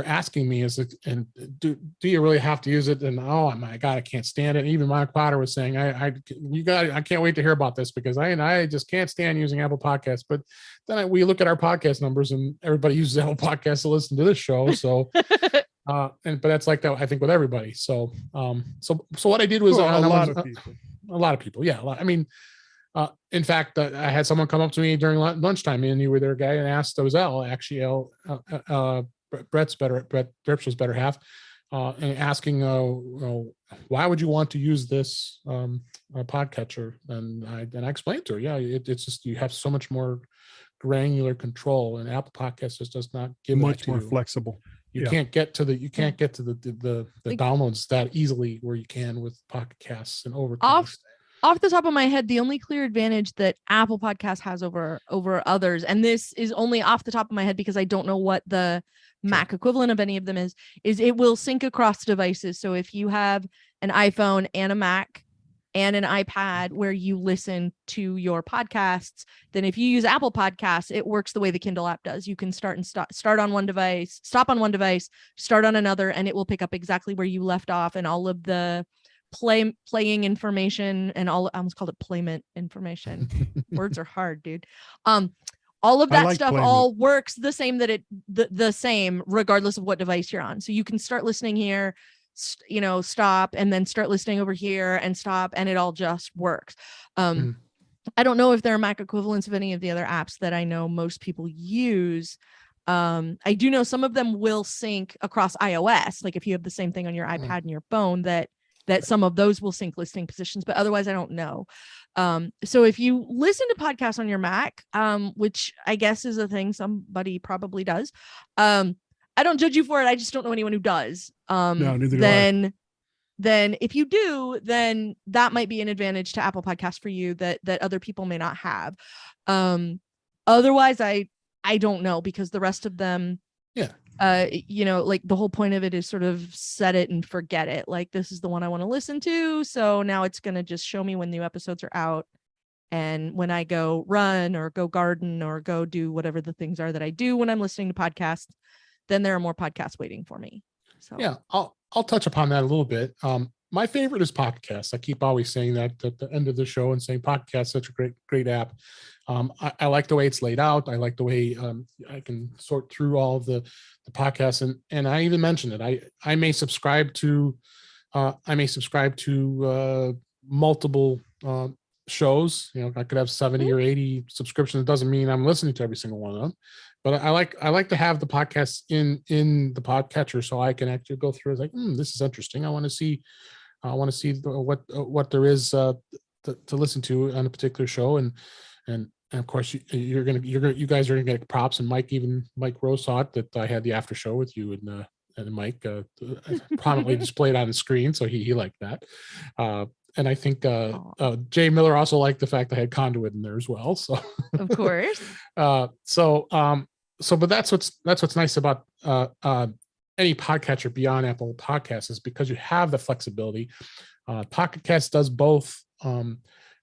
asking me is, and do you really have to use it? And oh my God, I can't stand it. And even Mike Potter was saying, I can't wait to hear about this, because I just can't stand using Apple Podcasts. But then we look at our podcast numbers, and everybody uses Apple Podcasts to listen to this show. So but that's like that, I think, with everybody. So what I did was a lot of people. Yeah. In fact, I had someone come up to me during lunchtime, and you were there, guy, and asked, Brett Terps's better half, and asking, why would you want to use this podcatcher? And I explained to her, it's just, you have so much more granular control, and Apple Podcasts just does not give much more flexible. You can't get to the downloads that easily where you can with Pocket Casts and Overcast. Off the top of my head, the only clear advantage that Apple Podcast has over others, and this is only off the top of my head because I don't know what the Mac equivalent of any of them is it will sync across devices. So if you have an iPhone and a Mac and an iPad where you listen to your podcasts, then if you use Apple Podcasts, it works the way the Kindle app does. You can start on one device, stop on one device, start on another, and it will pick up exactly where you left off, and all of the playing information and I almost called it playment information. Words are hard, dude. All of that stuff all works the same the same regardless of what device you're on. So you can start listening here, stop, and then start listening over here and stop, and it all just works. I don't know if there are Mac equivalents of any of the other apps that I know most people use. I do know some of them will sync across iOS. Like if you have the same thing on your iPad and your phone, that some of those will sync listening positions, but otherwise I don't know. So if you listen to podcasts on your Mac, which I guess is a thing somebody probably does, I don't judge you for it. I just don't know anyone who does. No, neither do I. Then if you do, then that might be an advantage to Apple Podcasts for you that other people may not have. Otherwise, I don't know, because the rest of them, like the whole point of it is sort of set it and forget it. Like, this is the one I want to listen to, so now it's going to just show me when new episodes are out. And when I go run or go garden or go do whatever the things are that I do when I'm listening to podcasts, then there are more podcasts waiting for me. So yeah, I'll touch upon that a little bit. My favorite is Pocket Cast. I keep always saying that at the end of the show and saying Pocket Cast is such a great app. I like the way it's laid out. I like the way I can sort through all of the podcasts, and I even mentioned it. I may subscribe to multiple shows. I could have 70 or 80 subscriptions. It doesn't mean I'm listening to every single one of them, but I like to have the podcasts in the podcatcher so I can actually go through. It's like, this is interesting. I want to see what there is to listen to on a particular show, and of course you guys are gonna get props. And Mike Rose thought that I had the after show with you and Mike prominently displayed on the screen, so he liked that. And I think Jay Miller also liked the fact I had Conduit in there as well. So of course. But that's what's nice about any podcatcher beyond Apple Podcasts, is because you have the flexibility. Pocket Cast does both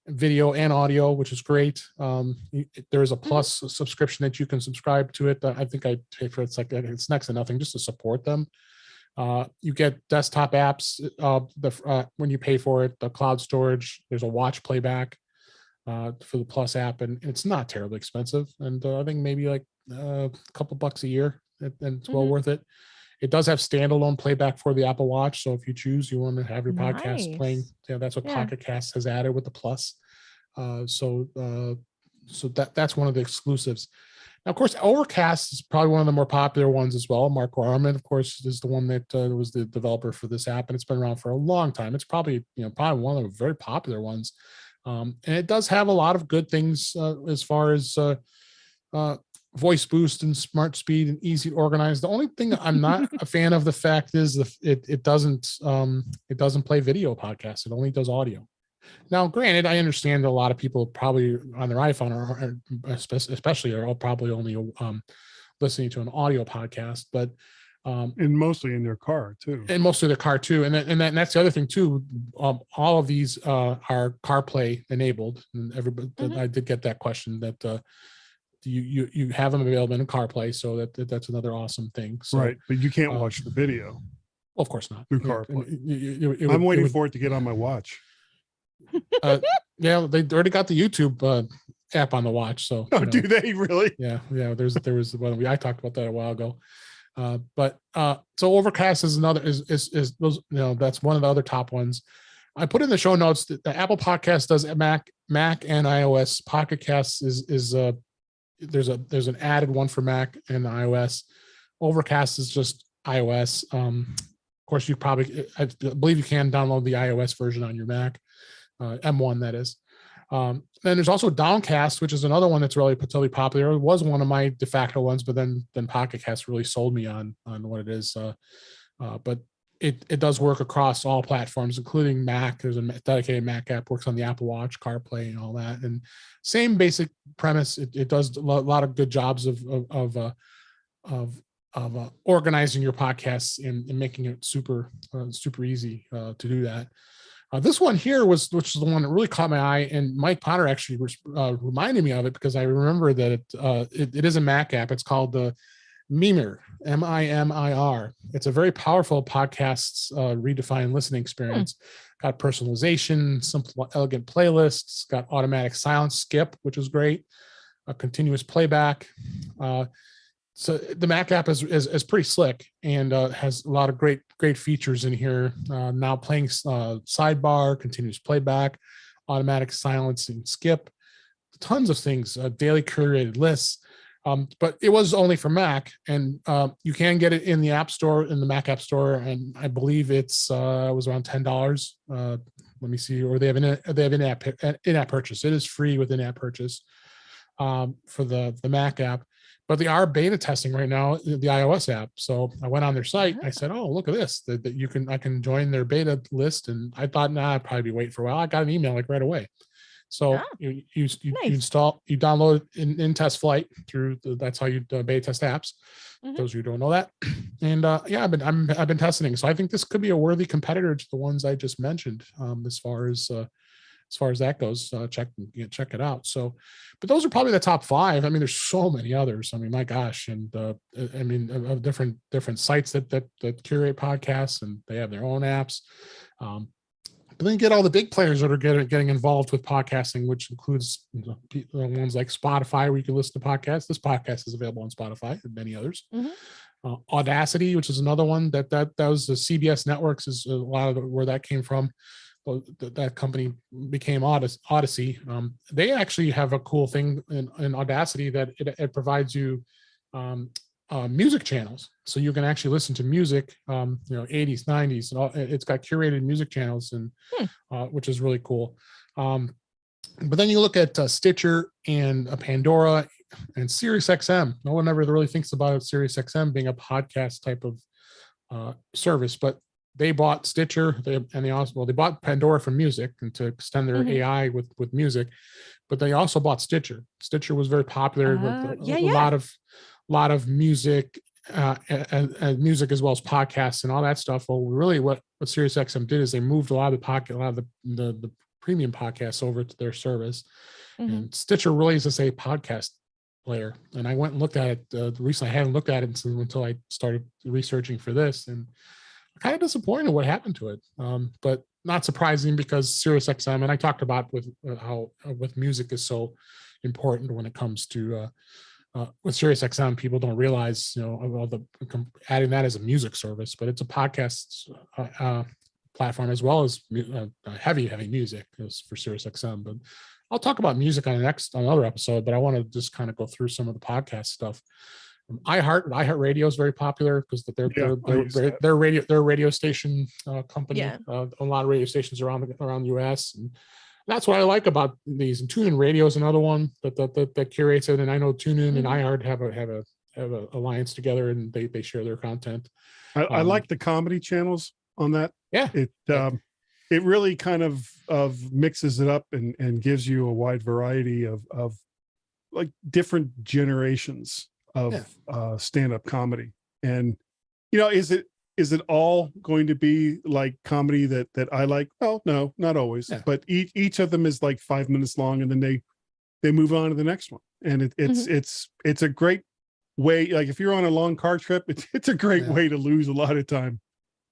video and audio, which is great. There is a plus subscription that you can subscribe to it. I think I pay for it's next to nothing just to support them. You get desktop apps when you pay for it, the cloud storage. There's a watch playback for the Plus app, and it's not terribly expensive. And I think maybe like a couple bucks a year, and it's well worth it. It does have standalone playback for the Apple Watch, so if you choose, you want to have your podcast playing, that's what Pocket Cast has added with the Plus. So that's one of the exclusives. Now, of course, Overcast is probably one of the more popular ones as well. Mark Gorman, of course, is the one that was the developer for this app, and it's been around for a long time. It's probably one of the very popular ones, and it does have a lot of good things as far as voice boost and smart speed and easy to organize. The only thing I'm not a fan of the fact is it doesn't play video podcasts. It only does audio. Now, granted, I understand that a lot of people probably on their iPhone are especially are probably only listening to an audio podcast, but and mostly in their car too. And that's the other thing too. All of these are CarPlay enabled, and everybody. I did get that question that. You have them available in CarPlay, so that's another awesome thing. So, right, but you can't watch the video. Well, of course not. Through CarPlay. I'm waiting for it to get on my watch. They already got the YouTube app on the watch. So do they really? Yeah. There was one I talked about that a while ago. So Overcast is another is those, that's one of the other top ones. I put in the show notes that the Apple Podcast does Mac and iOS. Pocket Cast is there's an added one for Mac and iOS. Overcast is just iOS. Of course, I believe you can download the iOS version on your Mac, M1 that is. Then there's also Downcast, which is another one that's really totally popular. It was one of my de facto ones, but then Pocket Cast really sold me on what it is. But it does work across all platforms, including Mac. There's a dedicated Mac app, works on the Apple Watch, CarPlay, and all that. And same basic premise. It does a lot of good jobs of organizing your podcasts and making it super easy to do that. This one here which is the one that really caught my eye, and Mike Potter actually reminded me of it because I remember that it is a Mac app. It's called the Mimir, Mimir. It's a very powerful podcasts redefined listening experience. Got personalization, simple, elegant playlists, got automatic silence skip, which is great, continuous playback. So the Mac app is pretty slick and has a lot of great features in here. Now playing sidebar, continuous playback, automatic silence and skip, tons of things, daily curated lists. But it was only for Mac, and you can get it in the App Store, in the Mac App Store, and I believe it was around $10. Let me see, or they have in-app purchase. It is free with in-app purchase for the Mac app, but they are beta testing right now the iOS app. So I went on their site. I said, "Oh, look at this! That I can join their beta list." And I thought, I'd probably be waiting for a while. I got an email like right away. So you install, you download in test flight through that's how you beta test apps. Those of you who don't know that. And I've been testing. So I think this could be a worthy competitor to the ones I just mentioned. As far as that goes, check it out. So, but those are probably the top 5. I mean, there's so many others. I mean, my gosh, and of different sites that curate podcasts, and they have their own apps. But then you get all the big players that are getting involved with podcasting, which includes ones like Spotify, where you can listen to podcasts. This podcast is available on Spotify and many others. Audacity, which is another one that was the CBS Networks, is a lot of where that came from. That company became Odyssey. They actually have a cool thing in Audacity that it provides you music channels, so you can actually listen to music, 80s, 90s, and all. It's got curated music channels, and which is really cool. But then you look at Stitcher and Pandora and SiriusXM. No one ever really thinks about SiriusXM being a podcast type of service, but they bought Stitcher, they bought Pandora for music and to extend their AI with music, but they also bought Stitcher. Stitcher was very popular with a lot of music and music, as well as podcasts and all that stuff. Well, really what SiriusXM did is they moved a lot of the premium podcasts over to their service. And Stitcher really is just a podcast player. And I went and looked at it recently. I hadn't looked at it until I started researching for this, and kind of disappointed what happened to it, but not surprising because SiriusXM, and I talked about with how with music is so important when it comes to with SiriusXM. People don't realize, all the adding that as a music service, but it's a podcast platform as well as heavy music is for SiriusXM. But I'll talk about music on another episode. But I want to just kind of go through some of the podcast stuff. iHeartRadio is very popular because they're radio station company. A lot of radio stations around the U.S. and that's what I like about these. And TuneIn Radio is another one that curates it. And I know TuneIn and iHeart have a alliance together, and they share their content. I like the comedy channels on that. Yeah, it really kind of mixes it up and gives you a wide variety of like different generations of stand-up comedy. And is it all going to be like comedy that I like? Well, no, not always. But each of them is like 5 minutes long, and then they move on to the next one. And it's a great way. Like if you're on a long car trip, it's a great way to lose a lot of time.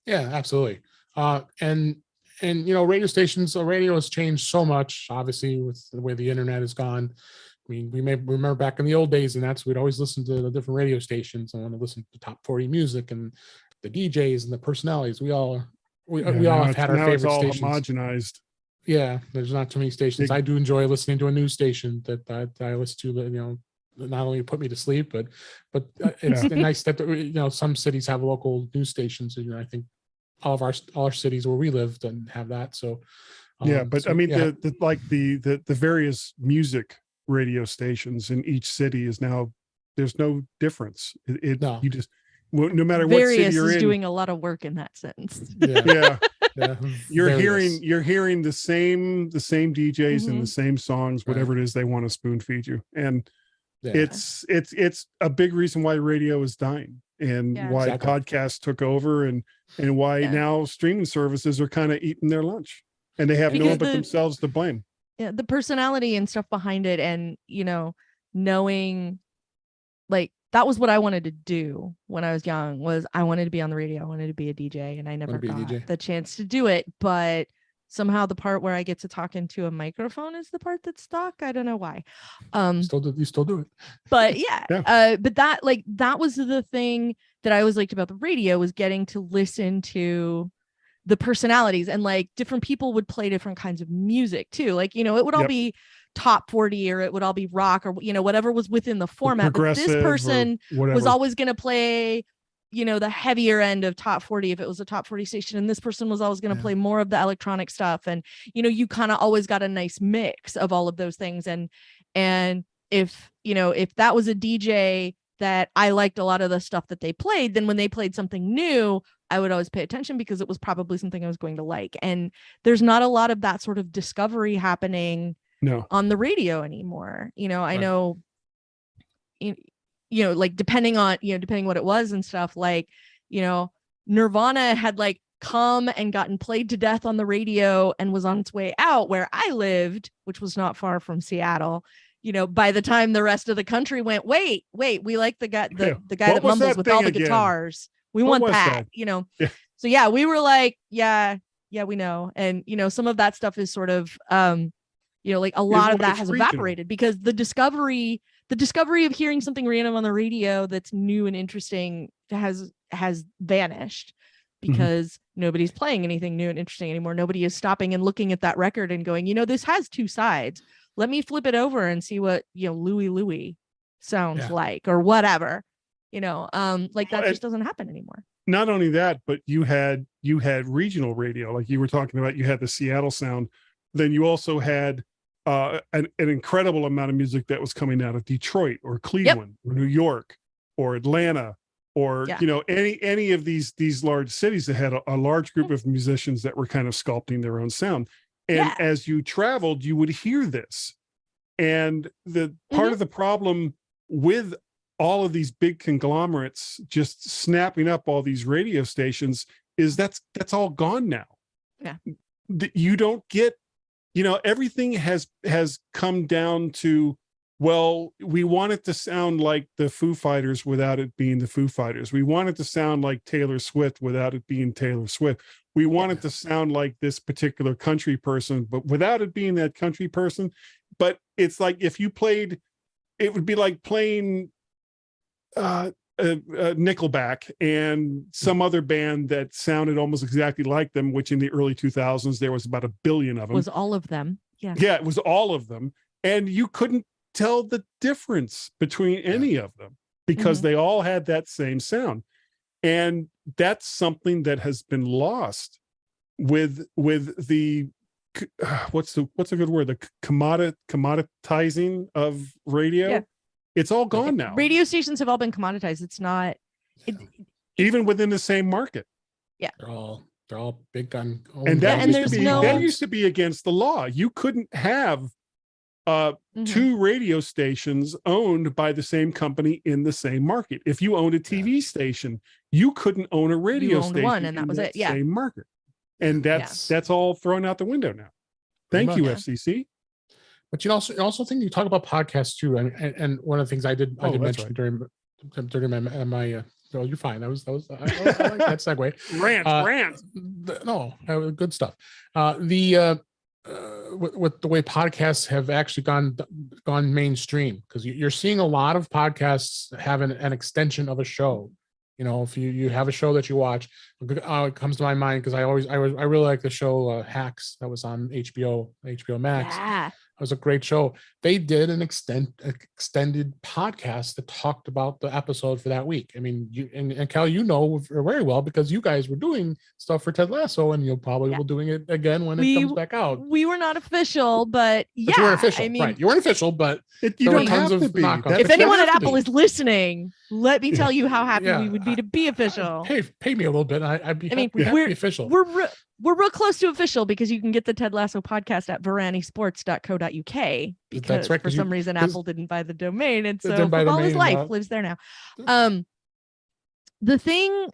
Yeah, absolutely. And radio has changed so much, obviously, with the way the internet has gone. I mean, we may remember back in the old days, and we'd always listen to the different radio stations. I want to listen to top 40 music and the DJs and the personalities. We all have had our favorite it's all stations. Homogenized. Yeah, there's not too many stations. I do enjoy listening to a news station that I listen to. Not only put me to sleep, but it's nice that some cities have local news stations. And I think all our cities where we live doesn't have that. So the various music radio stations in each city is now, there's no difference. no matter what city Various you're is in, doing a lot of work in that sense. yeah, Yeah, you're various. hearing the same DJs and the same songs, whatever Right. it is they want to spoon feed you. And Yeah. it's a big reason why radio is dying and Yeah. why Exactly. podcasts took over and why Yeah. now streaming services are kind of eating their lunch and they have no Because one but themselves to blame. Yeah, the personality and stuff behind it, and knowing, like, that was what I wanted to do when I was young. Was I wanted to be on the radio, I wanted to be a DJ, and I never be a got DJ. the chance to do it. But somehow the part where I get to talk into a microphone is the part that's stuck. I don't know why. You still do it. But yeah, Yeah. but that was the thing that I always liked about the radio, was getting to listen to the personalities, and like different people would play different kinds of music too. Like, it would all Yep. be top 40, or it would all be rock, or whatever was within the format. But this Progressive or person whatever. was always going to play, the heavier end of top 40 if it was a top 40 station, and this person was always going to play more of the electronic stuff. And you kind of always got a nice mix of all of those things. And if that was a DJ that I liked a lot of the stuff that they played, then when they played something new, I would always pay attention because it was probably something I was going to like. And there's not a lot of that sort of discovery happening on the radio anymore. I know, like depending what it was and stuff, like, Nirvana had like come and gotten played to death on the radio and was on its way out where I lived, which was not far from Seattle. By the time the rest of the country went, wait, we like the guy that mumbles with all the guitars. We want that. Yeah. So yeah, we were like, yeah, we know. And some of that stuff is sort of like a lot of that has evaporated because the discovery of hearing something random on the radio that's new and interesting has vanished because nobody's playing anything new and interesting anymore. Nobody is stopping and looking at that record and going, this has two sides. Let me flip it over and see what, Louie sounds like, or whatever, like that just doesn't happen anymore. Not only that, but you had regional radio, like you were talking about. You had the Seattle sound. Then you also had an incredible amount of music that was coming out of Detroit or Cleveland or New York or Atlanta or any of these large cities that had a large group of musicians that were kind of sculpting their own sound. And as you traveled, you would hear this. And the part of the problem with all of these big conglomerates just snapping up all these radio stations is that's all gone now. Yeah. You don't get, everything has come down to, well, we want it to sound like the Foo Fighters without it being the Foo Fighters. We want it to sound like Taylor Swift without it being Taylor Swift. We want it to sound like this particular country person, but without it being that country person. But it's like if you played, it would be like playing Nickelback and some other band that sounded almost exactly like them, which in the early 2000s, there was about 1 billion of them. Was all of them. Yeah. Yeah, it was all of them. And you couldn't tell the difference between any of them because they all had that same sound. And that's something that has been lost with the what's a good word, the commoditizing of radio. It's all gone now. Radio stations have all been commoditized. It's not even within the same market. They're all big gun. And that used to be against the law. You couldn't have two radio stations owned by the same company in the same market. If you owned a TV station, you couldn't own a radio station one, and that was it. Same market. And that's all thrown out the window now. Thank you, FCC. But you also think you talk about podcasts too, and one of the things I did mention during my oh, you're fine. I like that segue. Rant. Good stuff. With the way podcasts have actually gone mainstream, because you're seeing a lot of podcasts have an extension of a show. If you have a show that you watch, it comes to my mind because I really like the show Hacks that was on HBO Max. was a great show. They did an extended podcast that talked about the episode for that week. I mean, you and Cal, you know very well because you guys were doing stuff for Ted Lasso, and you'll probably will doing it again when it comes back out. We were not official, but yeah, but you weren't official, I mean, right? You weren't official, but you don't have to be. If anyone at Apple is listening, let me tell you how happy we would be to be official. Pay me a little bit. I'd be. I mean, we're official. We're real close to official because you can get the Ted Lasso podcast at varanisports.co.uk because that's right, for some reason Apple didn't buy the domain, and so all his life lives there now. The thing,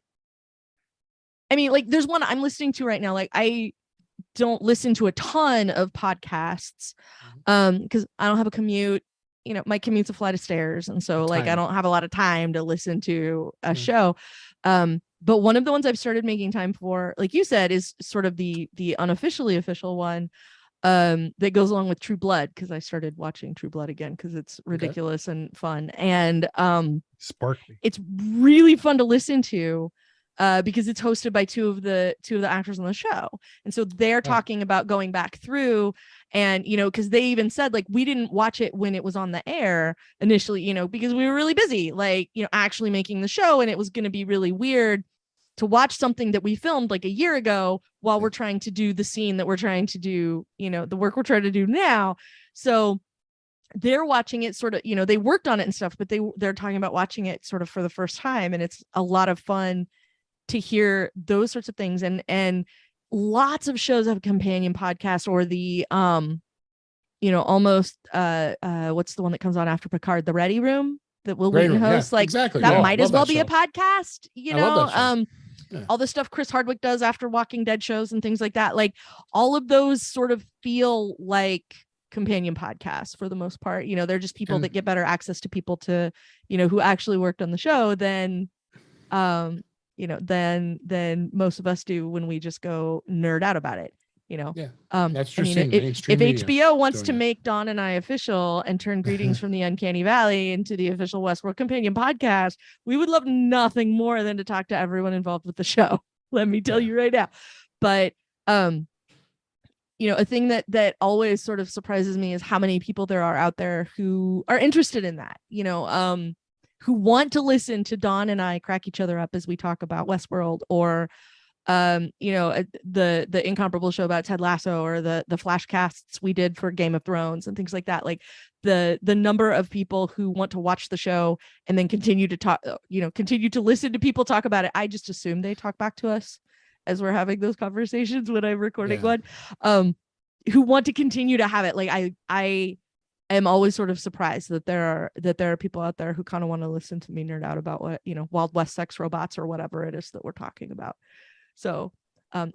I mean, like there's one I'm listening to right now. Like I don't listen to a ton of podcasts because I don't have a commute. You know, my commute's a flight of stairs, and so like I don't have a lot of time to listen to a show. But one of the ones I've started making time for, like you said, is sort of the unofficially official one that goes along with True Blood, because I started watching True Blood again because it's ridiculous and fun, and sparkly. It's really fun to listen to because it's hosted by two of the actors on the show, and so they're talking about going back through. And, you know, because they even said, like, we didn't watch it when it was on the air initially, you know, because we were really busy, like, you know, actually making the show. And it was going to be really weird to watch something that we filmed like a year ago while we're trying to do the scene that we're trying to do, you know, the work we're trying to do now. So they're watching it sort of, you know, they worked on it and stuff, but they're talking about watching it sort of for the first time. And it's a lot of fun to hear those sorts of things. And lots of shows have a companion podcast or the you know, almost what's the one that comes on after Picard, the Ready Room that Will Wheaton hosts, like exactly. that might as well be a podcast, you know. All the stuff Chris Hardwick does after Walking Dead shows and things like that, like all of those sort of feel like companion podcasts for the most part. You know, they're just people that get better access to people to, you know, who actually worked on the show than you know, than most of us do when we just go nerd out about it, you know. That's true. I mean, if HBO wants to make Dawn and I official and turn Greetings from the Uncanny Valley into the official Westworld companion podcast, we would love nothing more than to talk to everyone involved with the show. Let me tell you right now. But you know, a thing that always sort of surprises me is how many people there are out there who are interested in that, you know, who want to listen to Dawn and I crack each other up as we talk about Westworld, or you know, the incomparable show about Ted Lasso, or the flashcasts we did for Game of Thrones and things like that. Like the number of people who want to watch the show and then continue to talk, you know, continue to listen to people talk about it. I just assume they talk back to us as we're having those conversations when I'm recording one, who want to continue to have it. Like I am always sort of surprised that there are people out there who kind of want to listen to me nerd out about what, you know, Wild West sex robots or whatever it is that we're talking about. So I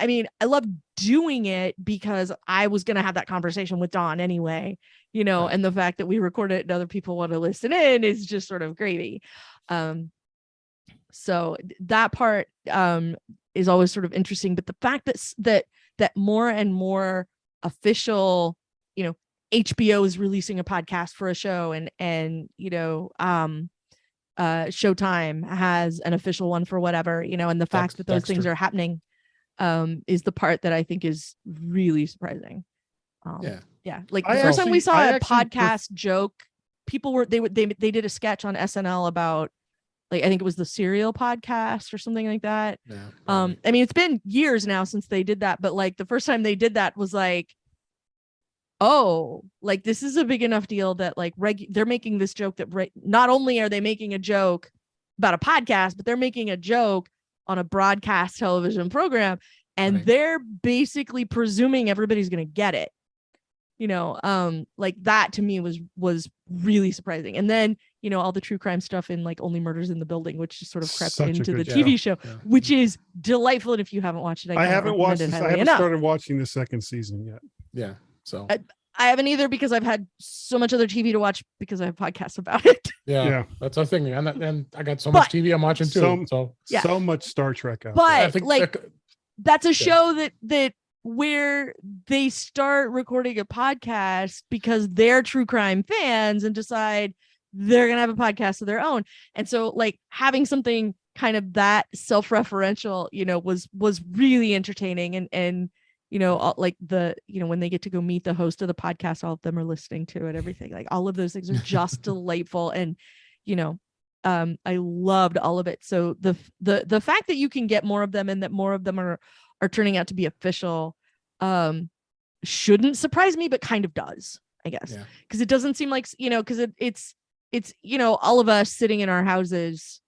mean, I love doing it because I was going to have that conversation with Dawn anyway, you know, and the fact that we record it and other people want to listen in is just sort of gravy. So that part is always sort of interesting, but the fact that more and more official, you know, HBO is releasing a podcast for a show, and you know, Showtime has an official one for whatever, you know, and the fact that those things are happening is the part that I think is really surprising. Like the first time we saw a podcast joke, people were they did a sketch on SNL about, like, I think it was the Serial podcast or something like that. I mean, it's been years now since they did that, but like the first time they did that was like, oh, like this is a big enough deal that like they're making this joke that not only are they making a joke about a podcast, but they're making a joke on a broadcast television program, and they're basically presuming everybody's going to get it, you know. Like that to me was really surprising. And then, you know, all the true crime stuff in like Only Murders in the Building, which just sort of crept into the TV show, which is delightful. And if you haven't watched it, I haven't watched it. I haven't started watching the second season yet. So I haven't either, because I've had so much other TV to watch because I have podcasts about it. That's our thing. And I got so much TV I'm watching too. So much Star Trek out there. But like that's a show that where they start recording a podcast because they're true crime fans and decide they're going to have a podcast of their own. And so like having something kind of that self-referential, you know, was really entertaining. And, like when they get to go meet the host of the podcast, all of them are listening to it, everything, like all of those things are just delightful. And, I loved all of it. So the fact that you can get more of them and that more of them are turning out to be official, shouldn't surprise me, but kind of does, I guess. Because it doesn't seem like, because it's all of us sitting in our houses,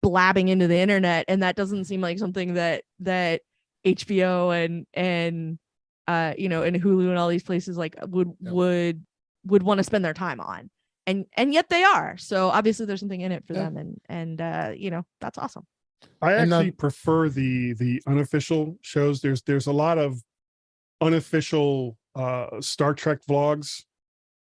blabbing into the internet, and that doesn't seem like something that HBO and and Hulu and all these places like would want to spend their time on, and yet they are. So obviously there's something in it for them, and that's awesome. I actually prefer the unofficial shows. There's a lot of unofficial Star Trek vlogs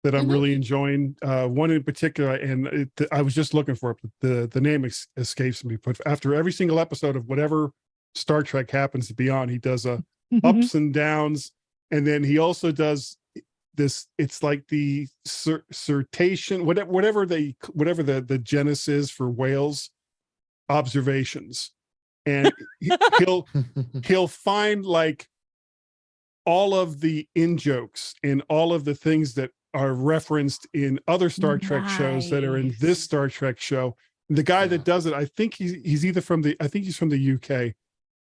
that I'm really enjoying. One in particular, and I was just looking for it, but the name escapes me. But after every single episode of whatever Star Trek happens to be on, he does a ups and downs, and then he also does this. It's like the cetacean, whatever the genus is for whales, observations, and he'll find like all of the in jokes and all of the things that are referenced in other Star Trek shows that are in this Star Trek show. The guy that does it, I think he's from the UK,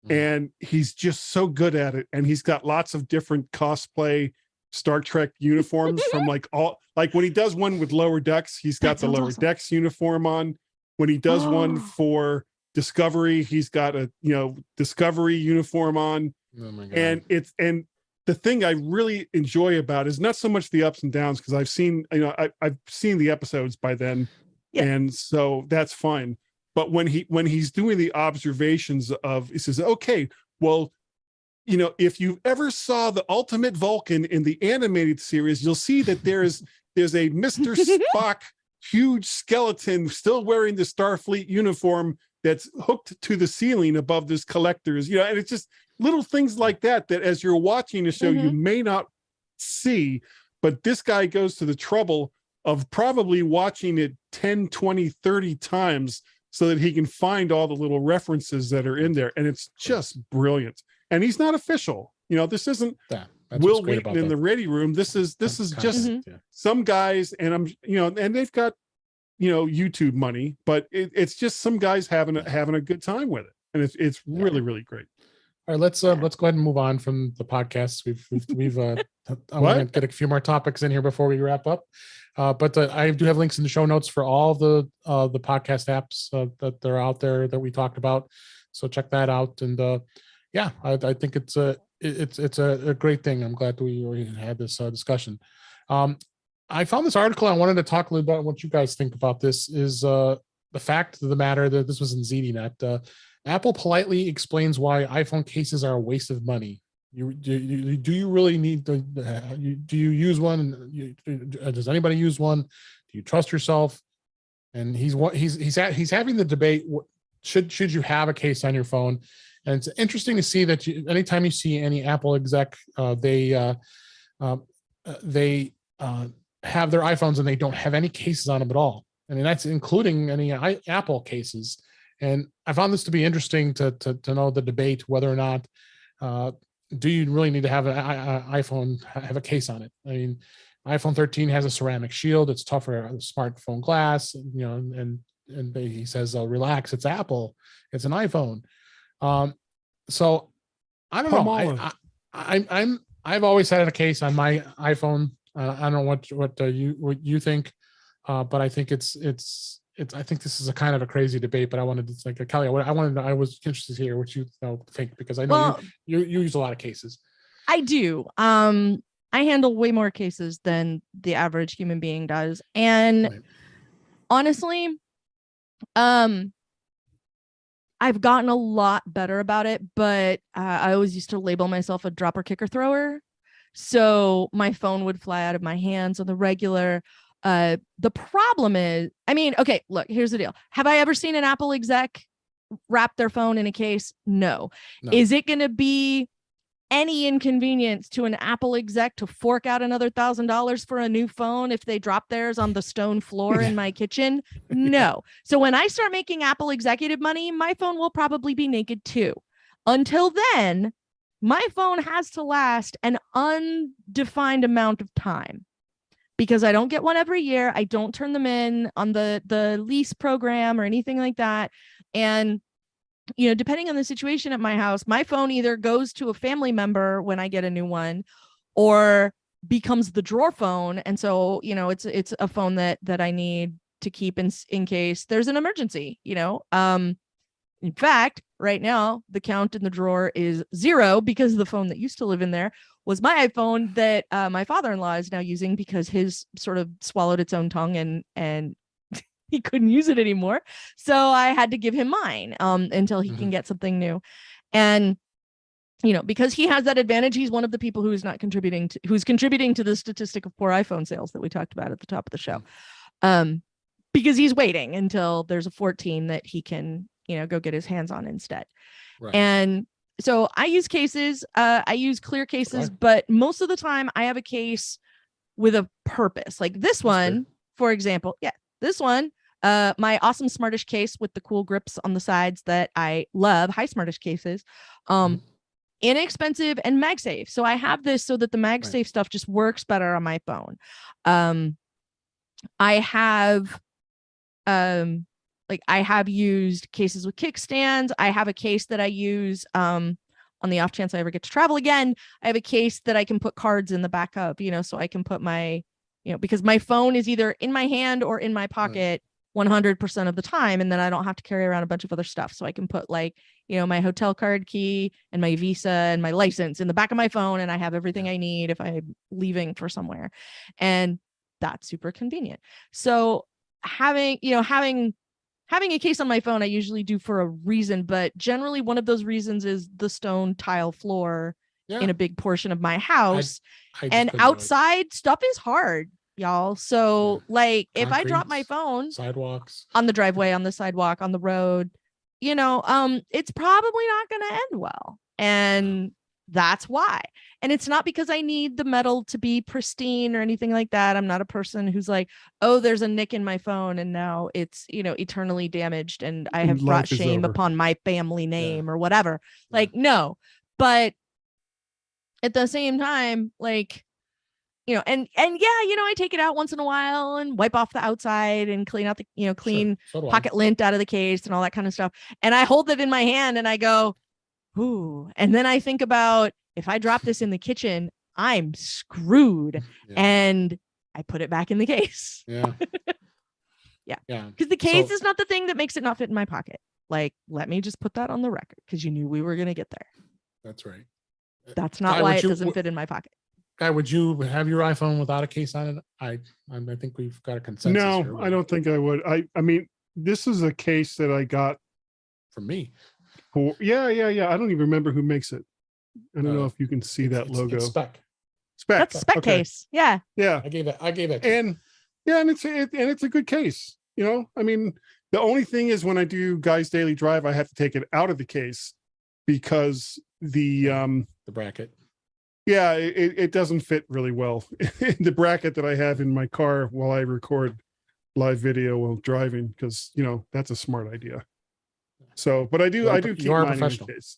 and he's just so good at it. And he's got lots of different cosplay Star Trek uniforms from like when he does one with Lower Decks, he's got the Lower Decks uniform on. When he does one for Discovery, he's got a Discovery uniform on. Oh my God. And the thing I really enjoy about is not so much the ups and downs, because I've seen the episodes by then, and so that's fine. But when he's doing the observations of, he says, okay, well, if you ever saw the Ultimate Vulcan in the animated series, you'll see that there's a Mr. Spock huge skeleton still wearing the Starfleet uniform that's hooked to the ceiling above this collector's, and it's just little things like that as you're watching the show, you may not see, but this guy goes to the trouble of probably watching it 10, 20, 30 times so that he can find all the little references that are in there. And it's just brilliant. And he's not official. This isn't Will Wheaton in the Ready Room. This is just some guys, and and they've got, YouTube money, but it's just some guys having a good time with it. And it's really, really great. All right, let's go ahead and move on from the podcast. We've I want to get a few more topics in here before we wrap up. But I do have links in the show notes for all the podcast apps that are out there that we talked about. So check that out. And I think it's a great thing. I'm glad that we had this discussion. I found this article. I wanted to talk a little about what you guys think about this. Is the fact of the matter that this was in ZDNet. Apple politely explains why iPhone cases are a waste of money. Do you really need to? Do you use one? Does anybody use one? Do you trust yourself? And he's having the debate. Should you have a case on your phone? And it's interesting to see that anytime you see any Apple exec, they have their iPhones and they don't have any cases on them at all. I mean, that's including any Apple cases. And I found this to be interesting to know the debate whether or not do you really need to have an iPhone have a case on it. I mean, iPhone 13 has a ceramic shield. It's tougher than smartphone glass, and he says, relax, it's Apple, it's an iPhone. So I don't know. I've always had a case on my iPhone. I don't know what you think, but I think I think this is a kind of a crazy debate, but I wanted to think, Kelly, I was interested to hear what you think, because I know you use a lot of cases. I do. I handle way more cases than the average human being does. And honestly, I've gotten a lot better about it, but I always used to label myself a dropper kicker thrower. So my phone would fly out of my hands on the regular. The problem is, okay, look, here's the deal. Have I ever seen an Apple exec wrap their phone in a case? No. Is it going to be any inconvenience to an Apple exec to fork out another $1,000 for a new phone if they drop theirs on the stone floor in my kitchen? No. So when I start making Apple executive money, my phone will probably be naked too. Until then, my phone has to last an undefined amount of time because I don't get one every year. I don't turn them in on the lease program or anything like that. And, you know, depending on the situation at my house, my phone either goes to a family member when I get a new one or becomes the drawer phone. And so, you know, it's a phone that I need to keep in case there's an emergency, you know. In fact, right now, the count in the drawer is 0 because the phone that used to live in there was my iPhone that my father-in-law is now using because his sort of swallowed its own tongue and he couldn't use it anymore. So I had to give him mine until he can get something new. And, you know, because he has that advantage, he's one of the people who's contributing to the statistic of poor iPhone sales that we talked about at the top of the show. Because he's waiting until there's a 14 that he can, you know, go get his hands on instead. Right. And so I use cases, I use clear cases, but most of the time I have a case with a purpose. Like this one, for example, this one, my awesome Smartish case with the cool grips on the sides that I love, high Smartish cases, inexpensive and MagSafe. So I have this so that the MagSafe stuff just works better on my phone. I have I have used cases with kickstands. I have a case that I use on the off chance I ever get to travel again. I have a case that I can put cards in the back of, you know, so I can put my, you know, because my phone is either in my hand or in my pocket 100% of the time. And then I don't have to carry around a bunch of other stuff. So I can put like, you know, my hotel card key and my Visa and my license in the back of my phone. And I have everything I need if I'm leaving for somewhere. And that's super convenient. So having a case on my phone, I usually do for a reason, but generally one of those reasons is the stone tile floor in a big portion of my house. And outside stuff is hard, y'all. So like if I drop my phone sidewalks on the driveway, on the sidewalk, on the road, you know, it's probably not going to end well. And that's why. And it's not because I need the metal to be pristine or anything like that. I'm not a person who's like, oh, there's a nick in my phone and now it's, you know, eternally damaged and I have brought shame upon my family name or whatever. Like, no, but at the same time, like, you know, and yeah, you know, I take it out once in a while and wipe off the outside and clean out the, you know, clean pocket lint out of the case and all that kind of stuff. And I hold it in my hand and I go, ooh. And then I think about if I drop this in the kitchen, I'm screwed. And I put it back in the case. Yeah. Because the case is not the thing that makes it not fit in my pocket. Like, let me just put that on the record because you knew we were going to get there. That's right. That's not why it doesn't fit in my pocket. Guy, would you have your iPhone without a case on it? I think we've got a consensus. No, here, I don't think I would. I mean, this is a case that I got from me. Yeah. I don't even remember who makes it. I don't know if you can see that logo. It's Spec. That's Spec case. Yeah. I gave it. And it's a good case. You know, I mean, the only thing is when I do Guy's Daily Drive, I have to take it out of the case because the bracket. Yeah, it doesn't fit really well in the bracket that I have in my car while I record live video while driving because, you know, that's a smart idea. So, but I do keep mine in the case.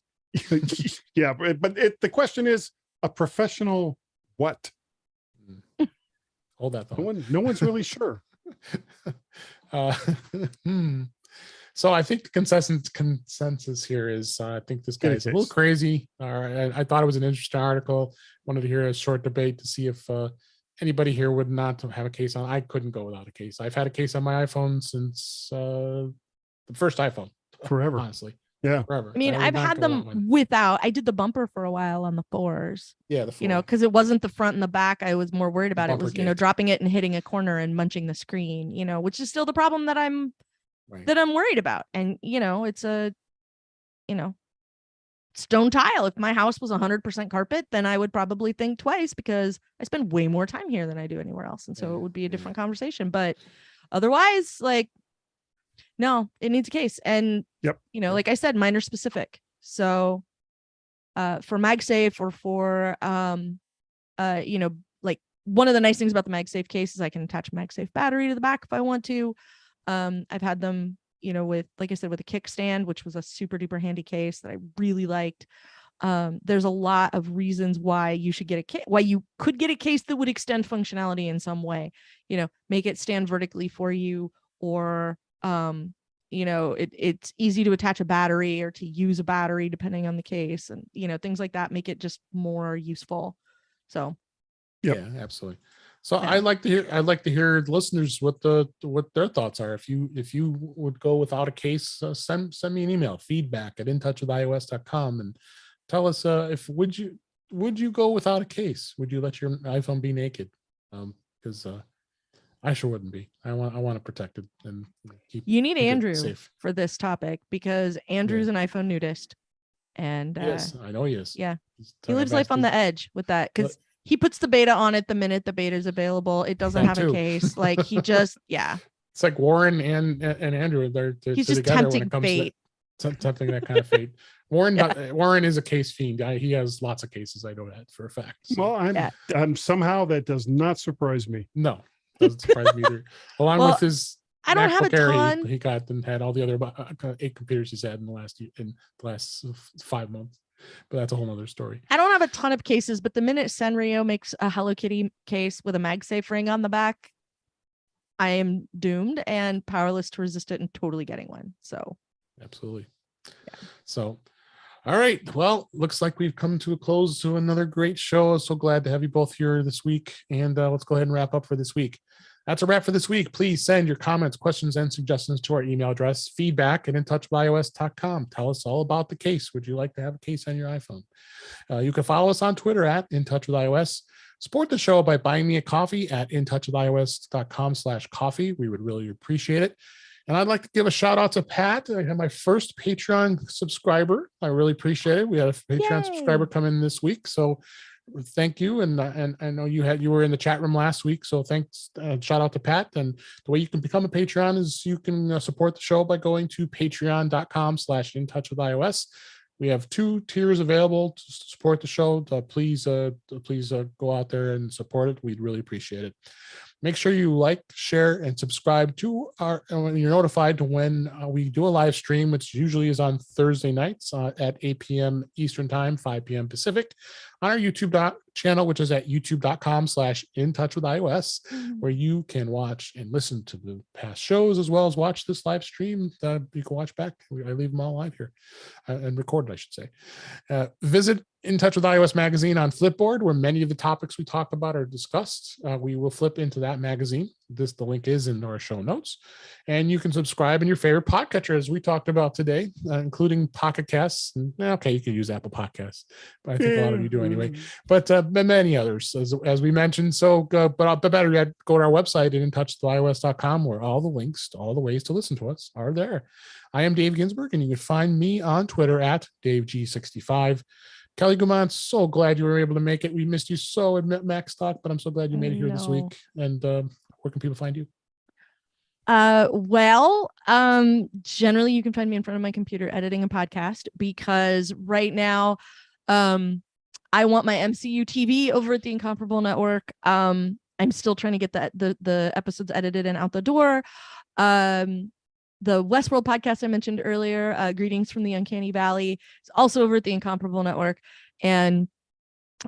Yeah, but the question is a professional what? Hold that thought. No one's really sure. So I think the consensus here is I think this guy is a little crazy. I thought it was an interesting article. Wanted to hear a short debate to see if anybody here would not have a case on. I couldn't go without a case. I've had a case on my iPhone since the first iPhone. Forever. Honestly. Yeah. Forever. I mean, I've had them without. I did the bumper for a while on the 4s. Yeah, the 4. You know, because it wasn't the front and the back. I was more worried about it was, you know, dropping it and hitting a corner and munching the screen, you know, which is still the problem that I'm worried about. And, you know, it's a, you know, stone tile. If my house was 100% carpet, then I would probably think twice because I spend way more time here than I do anywhere else. And so it would be a different conversation. But otherwise, like, no, it needs a case. And, you know, like I said, mine are specific. So for MagSafe or for, you know, like one of the nice things about the MagSafe case is I can attach a MagSafe battery to the back if I want to. I've had them, you know, with, like I said, with a kickstand, which was a super duper handy case that I really liked. There's a lot of reasons why you should get a case, why you could get a case that would extend functionality in some way, make it stand vertically for you, or, it's easy to attach a battery or to use a battery depending on the case, and, things like that make it just more useful. So. Yep. Yeah, absolutely. So Yeah. I'd like to hear listeners what their thoughts are. If you would go without a case, send me an email, feedback@intouchwithios.com, and tell us if would you go without a case? Would you let your iPhone be naked? Because I sure wouldn't be. I want to protect it and keep. You need keep it Andrew safe. for this topic, because Andrew's an iPhone nudist, and Yes, I know he is. yeah, He's he lives life on the edge with that, because But- he puts the beta on it the minute the beta is available. It doesn't That have a too. case. Like, he just, yeah. It's like Warren and Andrew. They're He's just together when tempting it comes fate. to tempting that kind of fate. Warren Yeah. Warren is a case fiend. He has lots of cases. I know that for a fact. So, Well, I'm somehow that does not surprise me. no, doesn't surprise me either. Along Well, with his I don't have a MacBook Air, ton. he got and had all the other 8 computers he's had in the last 5 months. But that's a whole nother story. I don't have a ton of cases, but the minute Sanrio makes a Hello Kitty case with a MagSafe ring on the back, I am doomed and powerless to resist it and totally getting one. So Absolutely. Yeah. So, all right. Well, looks like we've come to a close to another great show. So glad to have you both here this week. And let's go ahead and wrap up for this week. That's a wrap for this week. Please send your comments, questions, and suggestions to our email address, feedback@intouchwithios.com. Tell us all about the case. Would you like to have a case on your iPhone? You can follow us on Twitter @InTouchWithIOS. Support the show by buying me a coffee at intouchwithios.com/coffee. We would really appreciate it. And I'd like to give a shout out to Pat. I had my first Patreon subscriber. I really appreciate it. We had a Patreon Yay. subscriber come in this week. So thank you. And I know you were in the chat room last week. So thanks. Shout out to Pat. And the way you can become a Patreon is you can support the show by going to patreon.com/intouchwithios. We have 2 tiers available to support the show. Please go out there and support it. We'd really appreciate it. Make sure you like, share, and subscribe to when you're notified to when we do a live stream, which usually is on Thursday nights at 8 p.m. Eastern Time, 5 p.m. Pacific, on our YouTube channel, which is at youtube.com/intouchwithios, where you can watch and listen to the past shows as well as watch this live stream that you can watch back. I leave them all live here and recorded, I should say. Visit In Touch with iOS magazine on Flipboard, where many of the topics we talk about are discussed. We will flip into that magazine. The link is in our show notes. And you can subscribe in your favorite podcatcher, as we talked about today, including Pocket Casts. Okay, you can use Apple Podcasts, but I think a lot of you do anyway. But many others, as we mentioned. So, but better yet, go to our website at intouchwithios.com, where all the links to all the ways to listen to us are there. I am Dave Ginsburg, and you can find me on Twitter at DaveG65. Kelly Gumont, so glad you were able to make it. We missed you so at Max Talk, but I'm so glad you made it here this week. And where can people find you? Generally you can find me in front of my computer editing a podcast, because right now I want my MCU TV over at the Incomparable Network. I'm still trying to get the episodes edited and out the door. The Westworld podcast I mentioned earlier, Greetings from the Uncanny Valley, is also over at the Incomparable Network. And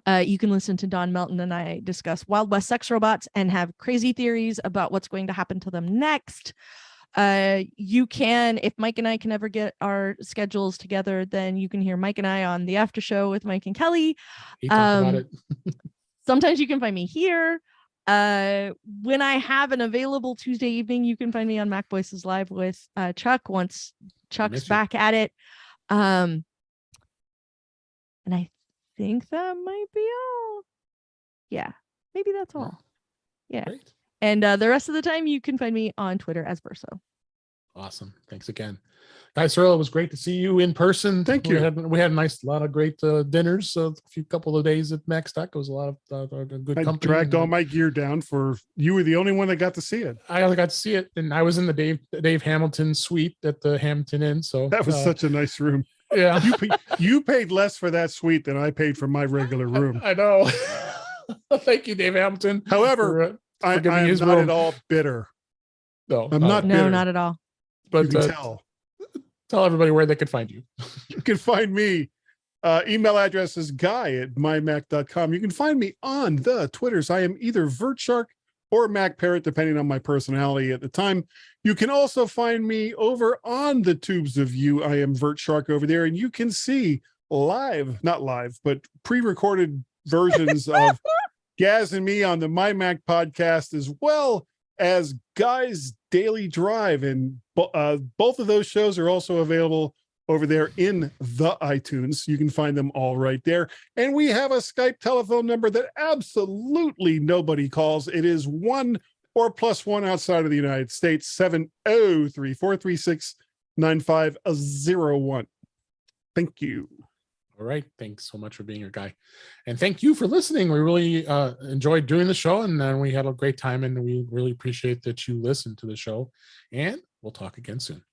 you can listen to Don Melton and I discuss Wild West sex robots and have crazy theories about what's going to happen to them next. You can, if Mike and I can ever get our schedules together, then you can hear Mike and I on the after show with Mike and Kelly. He talked about it. Sometimes you can find me here. When I have an available Tuesday evening, you can find me on Mac Voices Live with Chuck once Chuck's back at it. And I think that might be all. Yeah, maybe that's all. Yeah. Great. And the rest of the time, you can find me on Twitter as Verso. Awesome. Thanks again. Guys, Searle, it was great to see you in person. Thank you. We had a lot of great dinners, a couple of days at Max Tech. It was a lot of good I company. dragged all my gear down you were the only one that got to see it. I only got to see it, and I was in the Dave Hamilton suite at the Hampton Inn. So That was such a nice room. Yeah. You paid less for that suite than I paid for my regular room. I know. Thank you, Dave Hamilton. However, I am not at all bitter. No, I'm not bitter. No, not at all. But you can tell everybody where they can find you. You can find me Email address is guy@mymac.com. You can find me on the Twitters. I am either VertShark or Mac Parrot, depending on my personality at the time. You can also find me over on the Tubes of You. I am VertShark over there, and you can see not live, but pre-recorded versions of Gaz and me on the My Mac podcast, as well as Guy's Daily Drive. And both of those shows are also available over there in the iTunes. You can find them all right there. And we have a Skype telephone number that absolutely nobody calls. It is 1 or +1 outside of the United States, 703-436-9501. Thank you. All right. Thanks so much for being here, Guy. And thank you for listening. We really enjoyed doing the show, and then we had a great time, and we really appreciate that you listened to the show. And we'll talk again soon.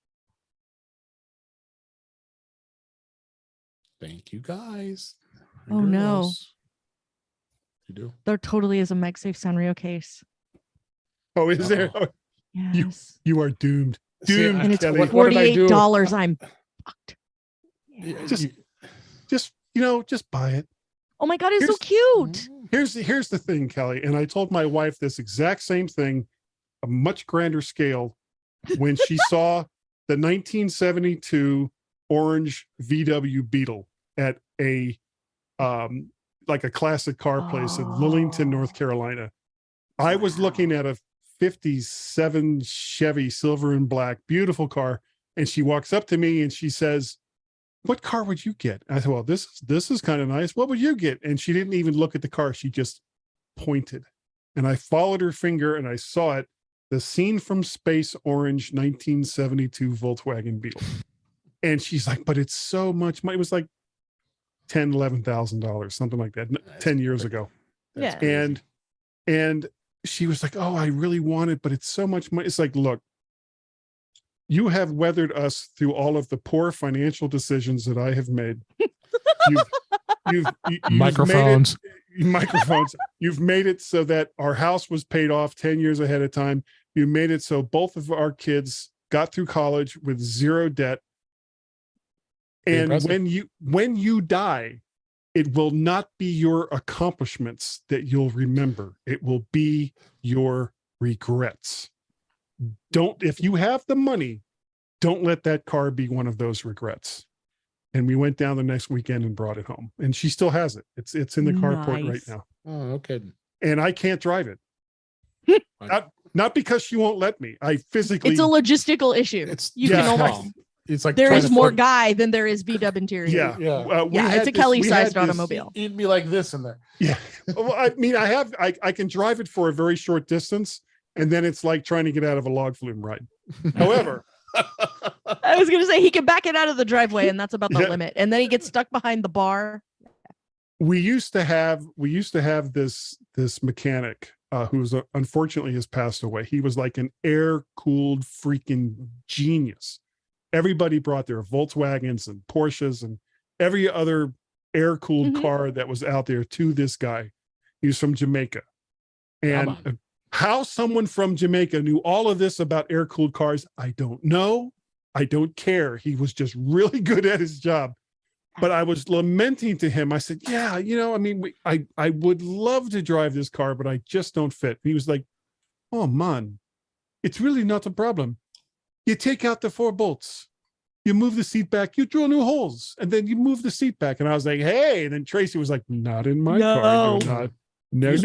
Thank you, guys. Oh, no. You do? There totally is a MagSafe Sanrio case. Oh, is there? Oh, Yes. you are doomed. See, Doomed, And it's Kelly. what did I do? $48. I'm fucked. Yeah, Just buy it. Oh my God, it's so cute. Here's the thing, Kelly. And I told my wife this exact same thing, a much grander scale, when she saw the 1972 orange VW Beetle at a like a classic car place in Lillington, North Carolina. I was looking at a 57 Chevy silver and black, beautiful car. And she walks up to me and she says, "What car would you get?" I said, "Well, this is kind of nice. What would you get?" And she didn't even look at the car. She just pointed. And I followed her finger and I saw it, the Scene from Space orange 1972 Volkswagen Beetle. And she's like, "But it's so much money." It was like $11,000, something like that, 10 years ago. Yeah. And she was like, "Oh, I really want it, but it's so much money." It's like, look, you have weathered us through all of the poor financial decisions that I have made. You've Microphones. Microphones. You've made it so that our house was paid off 10 years ahead of time. You made it so both of our kids got through college with zero debt. And when you die, it will not be your accomplishments that you'll remember. It will be your regrets. If you have the money, don't let that car be one of those regrets. And we went down the next weekend and brought it home, and she still has it. It's in the carport right now. Oh, okay. And I can't drive it. Not because she won't let me. I physically. It's a logistical issue. It's like there is more Guy than there is VW interior. Yeah. It's a Kelly-sized automobile. You'd be like this in there. Yeah. Well, I mean, I can drive it for a very short distance, and then it's like trying to get out of a log flume ride. However, I was going to say he can back it out of the driveway, and that's about the limit. And then he gets stuck behind the bar. We used to have this mechanic who's unfortunately has passed away. He was like an air-cooled freaking genius. Everybody brought their Volkswagens and Porsches and every other air-cooled car that was out there to this guy. He was from Jamaica. And how someone from Jamaica knew all of this about air-cooled cars, I don't know. I don't care. He was just really good at his job. But I was lamenting to him. I said, "Yeah, I mean, I would love to drive this car, but I just don't fit." He was like, "Oh, man, it's really not a problem. You take out the 4 bolts, you move the seat back, you drill new holes, and then you move the seat back." And I was like, "Hey," and then Tracy was like, "Not in my car. You're not. No. And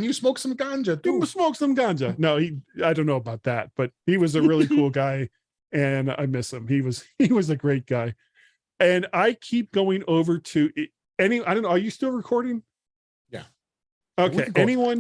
you smoke some ganja too. You smoke some ganja." No, I don't know about that, but he was a really cool guy, and I miss him. He was a great guy. And I keep going over to I don't know. Are you still recording? Yeah. Okay. Anyone?